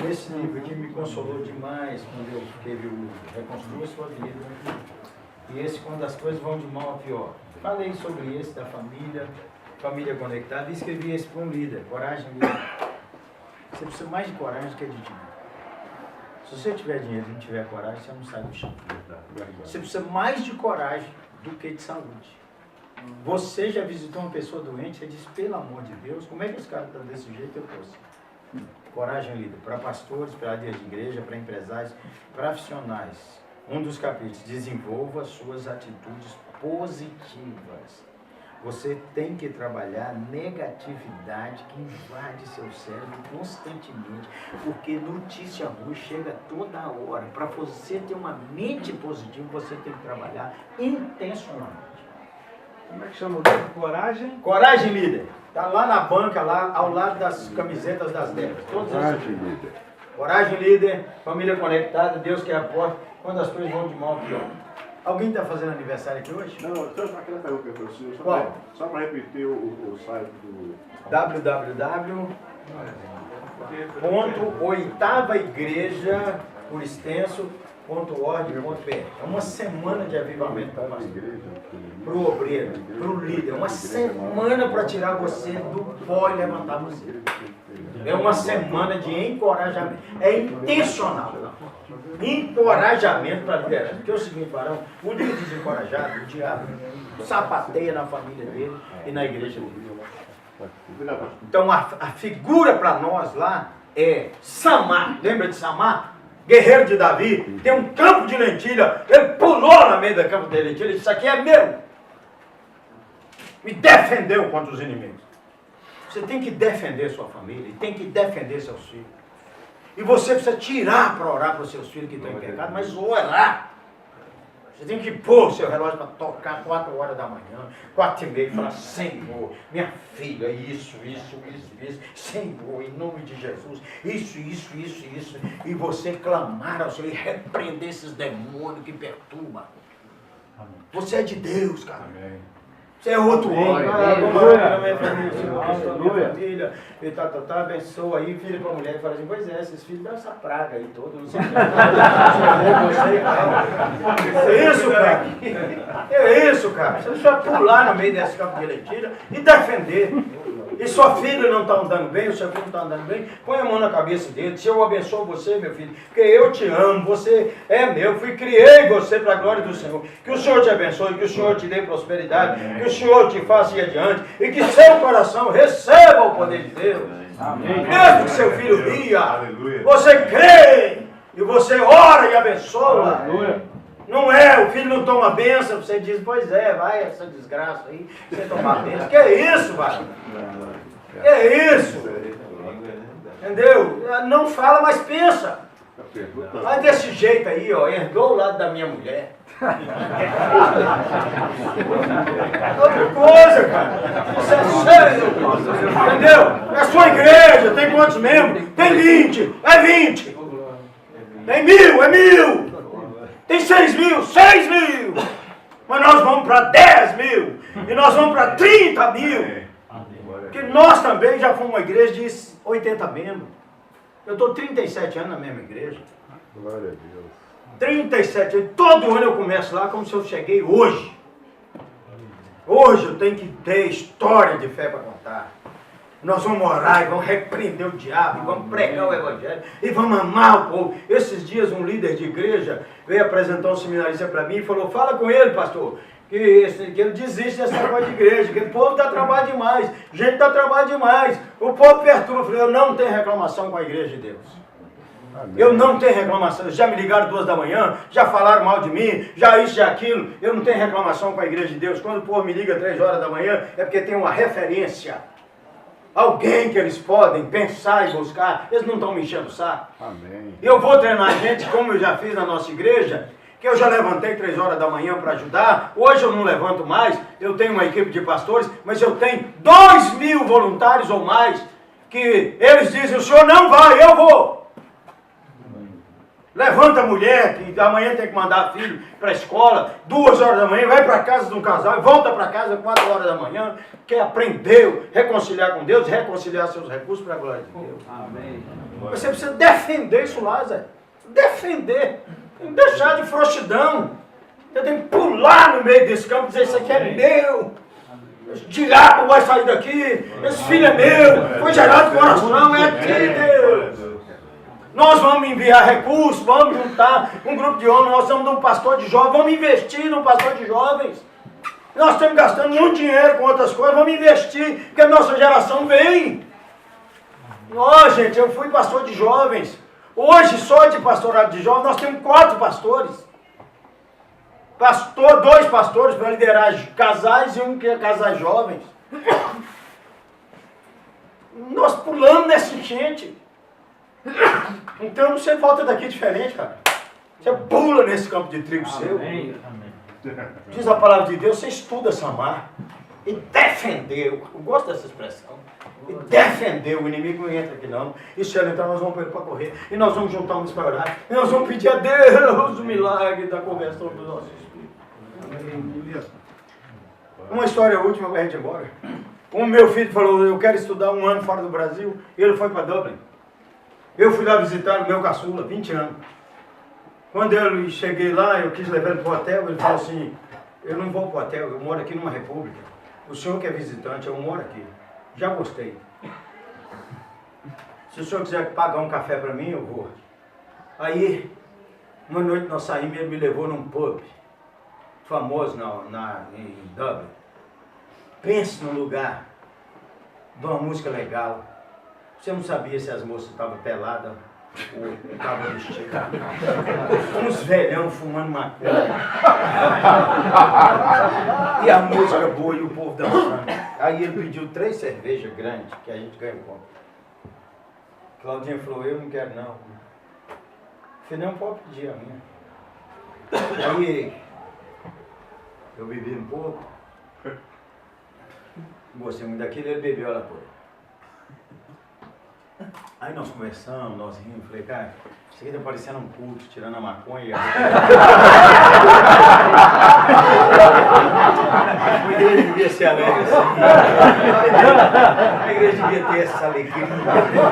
Esse livro aqui me consolou demais quando eu teve o Reconstrua a Sua Vida. E esse, quando as coisas vão de mal a pior. Falei sobre esse da família conectada, e escrevi esse para um líder, coragem líder. Você precisa mais de coragem do que de dinheiro. Se você tiver dinheiro e não tiver coragem, você não sai do chão. Você precisa mais de coragem do que de saúde. Você já visitou uma pessoa doente e disse, pelo amor de Deus, como é que esse cara está desse jeito? Eu trouxe. Coragem líder, para pastores, para líderes de igreja, para empresários, profissionais. Um dos capítulos, desenvolva suas atitudes positivas. Você tem que trabalhar a negatividade que invade seu cérebro constantemente, porque notícia ruim chega toda hora. Para você ter uma mente positiva, você tem que trabalhar intencionalmente. Como é que chama o livro? Coragem? Coragem, líder. Está lá na banca, lá ao lado das camisetas das delas. Coragem, líder. Coragem, líder. Família conectada, Deus que é a porta. Quando as coisas vão de mal a pior. Alguém está fazendo aniversário aqui hoje? Não, só aquela pergunta que eu fiz. Qual? Só para repetir o site do... www.oitavaigreja, por extenso.org.br. É uma semana de avivamento para o obreiro, para o líder. É uma semana para tirar você do pó e levantar você. É uma semana de encorajamento. É intencional. Encorajamento para liderar. Porque é o seguinte, Barão, o líder desencorajado, o diabo sapateia na família dele e na igreja dele. Então a figura para nós lá é Samar. Lembra de Samar? Guerreiro de Davi, tem um campo de lentilha, ele pulou no meio do campo de lentilha e disse, isso aqui é meu. E defendeu contra os inimigos. Você tem que defender sua família, tem que defender seus filhos. E você precisa tirar para orar para os seus filhos que estão em pecado, mas orar. Você tem que pôr o seu relógio para tocar 4 horas da manhã, 4h30 e falar, Senhor, minha filha, isso, Senhor, em nome de Jesus, isso. E você clamar ao Senhor e repreender esses demônios que perturbam. Você é de Deus, cara. Amém. Você é outro homem. Família, e abençoa aí, filho para mulher, e fala assim, pois é, esses filhos dão essa praga aí toda, não sei o que. É isso, cara. É isso, cara. Você precisa pular no meio desse campo de lentilha e defender. e sua filha não está andando bem, o seu filho não está andando bem, põe a mão na cabeça dele. Se eu abençoo você, meu filho, porque eu te amo, você é meu, criei você para a glória do Senhor. Que o Senhor te abençoe, que o Senhor te dê prosperidade, que o Senhor te faça ir adiante e que seu coração receba o poder de Deus. Mesmo que seu filho ria, você crê e você ora e abençoa. Não é, o filho não toma bênção, você diz, pois é, vai essa desgraça aí, você tomar bênção. Que é isso, vai? Que é isso? Entendeu? Não fala, mas pensa. Vai desse jeito aí, ó, herdou o lado da minha mulher. Outra coisa, cara. Isso é sério. Entendeu? É a sua igreja, tem quantos membros? Tem 20, é 20. Tem 1000, é 1000. Tem 6.000, 6.000. Mas nós vamos para 10.000. E nós vamos para 30.000. Porque nós também já fomos uma igreja de 80 membros. Eu estou 37 anos na mesma igreja. Glória a Deus. 37 anos. Todo ano eu começo lá como se eu cheguei hoje. Hoje eu tenho que ter história de fé para contar. Nós vamos orar e vamos repreender o diabo, e vamos pregar o evangelho, e vamos amar o povo. Esses dias um líder de igreja veio apresentar um seminarista para mim e falou, fala com ele, pastor, que ele desiste dessa negócio de igreja, que o povo dá trabalho demais, gente dá trabalho demais, o povo perturba. Eu falei, eu não tenho reclamação com a igreja de Deus. Eu não tenho reclamação. Já me ligaram 2 da manhã, já falaram mal de mim, já isso, já aquilo. Eu não tenho reclamação com a igreja de Deus. Quando o povo me liga 3 horas da manhã, é porque tem uma referência. Alguém que eles podem pensar e buscar. Eles não estão me enchendo o saco. Amém. Eu vou treinar gente, como eu já fiz na nossa igreja, que eu já levantei 3 horas da manhã para ajudar. Hoje eu não levanto mais. Eu tenho uma equipe de pastores, mas eu tenho 2.000 voluntários ou mais, que eles dizem, o senhor não vai, eu vou. Levanta a mulher, que amanhã tem que mandar filho para a escola, 2 horas da manhã, vai para a casa de um casal e volta para casa 4 horas da manhã, que aprendeu a reconciliar com Deus, reconciliar seus recursos para a glória de Deus. Amém. Você precisa defender isso lá, Zé. Defender. Não deixar de frouxidão. Você tem que pular no meio desse campo e dizer, isso aqui é meu. Esse diabo vai sair daqui, esse filho é meu, foi gerado com oração, é aqui, Deus. Nós vamos enviar recursos, vamos juntar um grupo de homens, nós somos de um pastor de jovens, vamos investir num pastor de jovens. Nós estamos gastando muito dinheiro com outras coisas, vamos investir, porque a nossa geração vem. Ó, gente, eu fui pastor de jovens. Hoje, só de pastorado de jovens, nós temos 4 pastores. 2 pastores para liderar casais e um que é casais jovens. Nós pulamos nessa enchente. Então você volta daqui diferente, cara. Você pula nesse campo de trigo seu. Diz a palavra de Deus, você estuda Samar e defender. Eu gosto dessa expressão. E defender, o inimigo não entra aqui não. E se ele entrar, nós vamos pôr ele para correr. E nós vamos juntar uns para orar. E nós vamos pedir a Deus o milagre da conversão dos nossos espíritos. Uma história última para a gente ir embora. O meu filho falou, eu quero estudar 1 ano fora do Brasil. E ele foi para Dublin. Eu fui lá visitar o meu caçula, 20 anos. Quando eu cheguei lá, eu quis levar ele para o hotel, ele falou assim, eu não vou para o hotel, eu moro aqui numa república. O senhor que é visitante, eu moro aqui. Já gostei. Se o senhor quiser pagar um café para mim, eu vou. Aí, uma noite nós saímos e ele me levou num pub famoso em Dublin. Pense num lugar de uma música legal. Você não sabia se as moças estavam peladas ou estavam vestidas. Uns velhão fumando maconha. E a música boa e o povo dançando. Aí ele pediu 3 cervejas grandes, que a gente ganha conta. Claudinha falou, eu não quero não. Eu falei, não pode pedir a minha. Aí eu bebi um pouco. Gostei muito daquilo, ele bebeu ela toda. Aí nós conversamos, nós rimos, falei, cara, isso aqui tá parecendo um culto, tirando a maconha. A igreja devia ser alegre assim. A igreja devia ter essa alegria,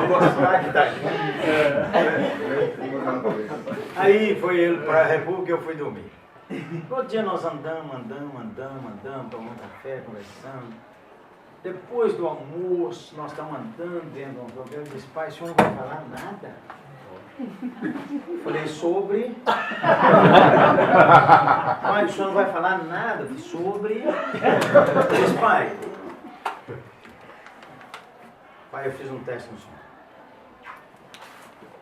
gostar de estar junto. Aí foi ele para a República e eu fui dormir. Outro dia nós andamos, tomamos café, conversando. Depois do almoço, nós estamos andando dentro de um programa, eu disse, pai, o senhor não vai falar nada? Falei, sobre... Pai, o senhor não vai falar nada sobre... Eu disse, pai, eu fiz um teste no senhor.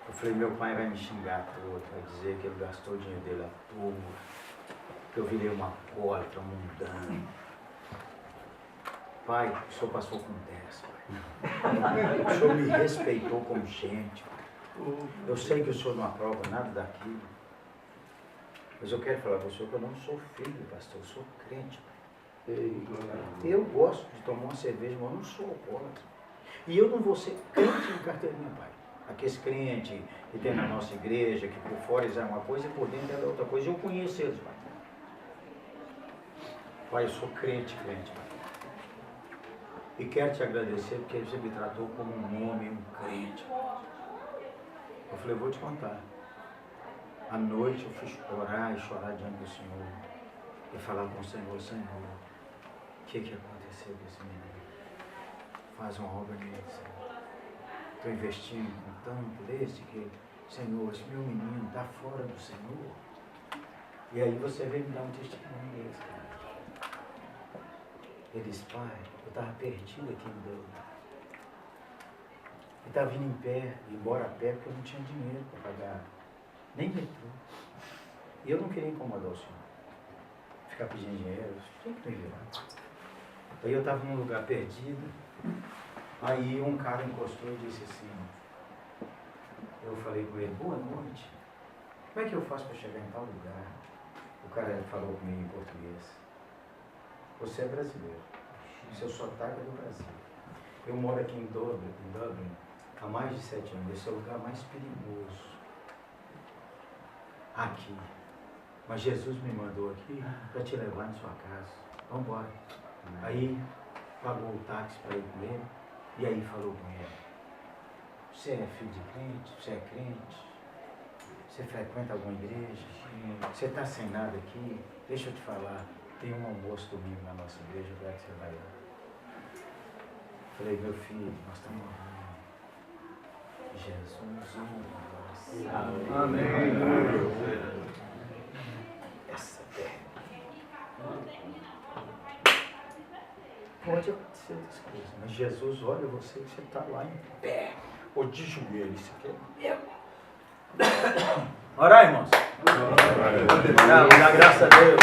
Eu falei, meu pai vai me xingar todo, vai dizer que ele gastou o dinheiro dele à toa, que eu virei uma alcoólatra mundana. Pai, o senhor passou com 10, pai. O senhor me respeitou como gente, pai. Eu sei que o senhor não aprova nada daquilo, mas eu quero falar para o senhor que eu não sou filho, pastor, eu sou crente, pai. Eu gosto de tomar uma cerveja, mas eu não sou alcoólatra. E eu não vou ser crente em carteirinha, pai. Aqueles crentes que tem na nossa igreja, que por fora eles é uma coisa e por dentro é outra coisa. Eu conheço eles, pai. Pai, eu sou crente, pai. E quero te agradecer porque você me tratou como um homem, um crente. Eu falei, eu vou te contar. À noite eu fui orar e chorar diante do Senhor. E falar com o Senhor, Senhor, o que aconteceu com esse menino? Faz uma obra nele, Senhor. Estou investindo com tanto desde que, Senhor, esse meu menino está fora do Senhor. E aí você veio me dar um testemunho desse, cara. Ele disse, pai, eu estava perdido aqui em Deus. Eu estava vindo em pé, embora a pé, porque eu não tinha dinheiro para pagar nem metrô. E eu não queria incomodar o Senhor. Ficar pedindo dinheiro, tinha que me virar. Aí eu estava num lugar perdido. Aí um cara encostou e disse assim, eu falei com ele, boa noite, como é que eu faço para chegar em tal lugar? O cara falou comigo em português, você é brasileiro, seu sotaque é do Brasil. Eu moro aqui em Dublin há mais de 7 anos, esse é o lugar mais perigoso aqui. Mas Jesus me mandou aqui para te levar na sua casa, vamos embora. Aí pagou o táxi para ir com ele, e aí falou com ele, você é filho de crente, você é crente, você frequenta alguma igreja, você está sem nada aqui, deixa eu te falar, tem um almoço domingo na nossa igreja, eu quero que você vai lá. Falei, meu filho, nós estamos orando. Jesus, Amém. essa terra. Pode acontecer outras coisas, mas Jesus olha você e você está lá em pé, ou de joelho, isso aqui é meu. Orar, irmãos. Dá graças a Deus.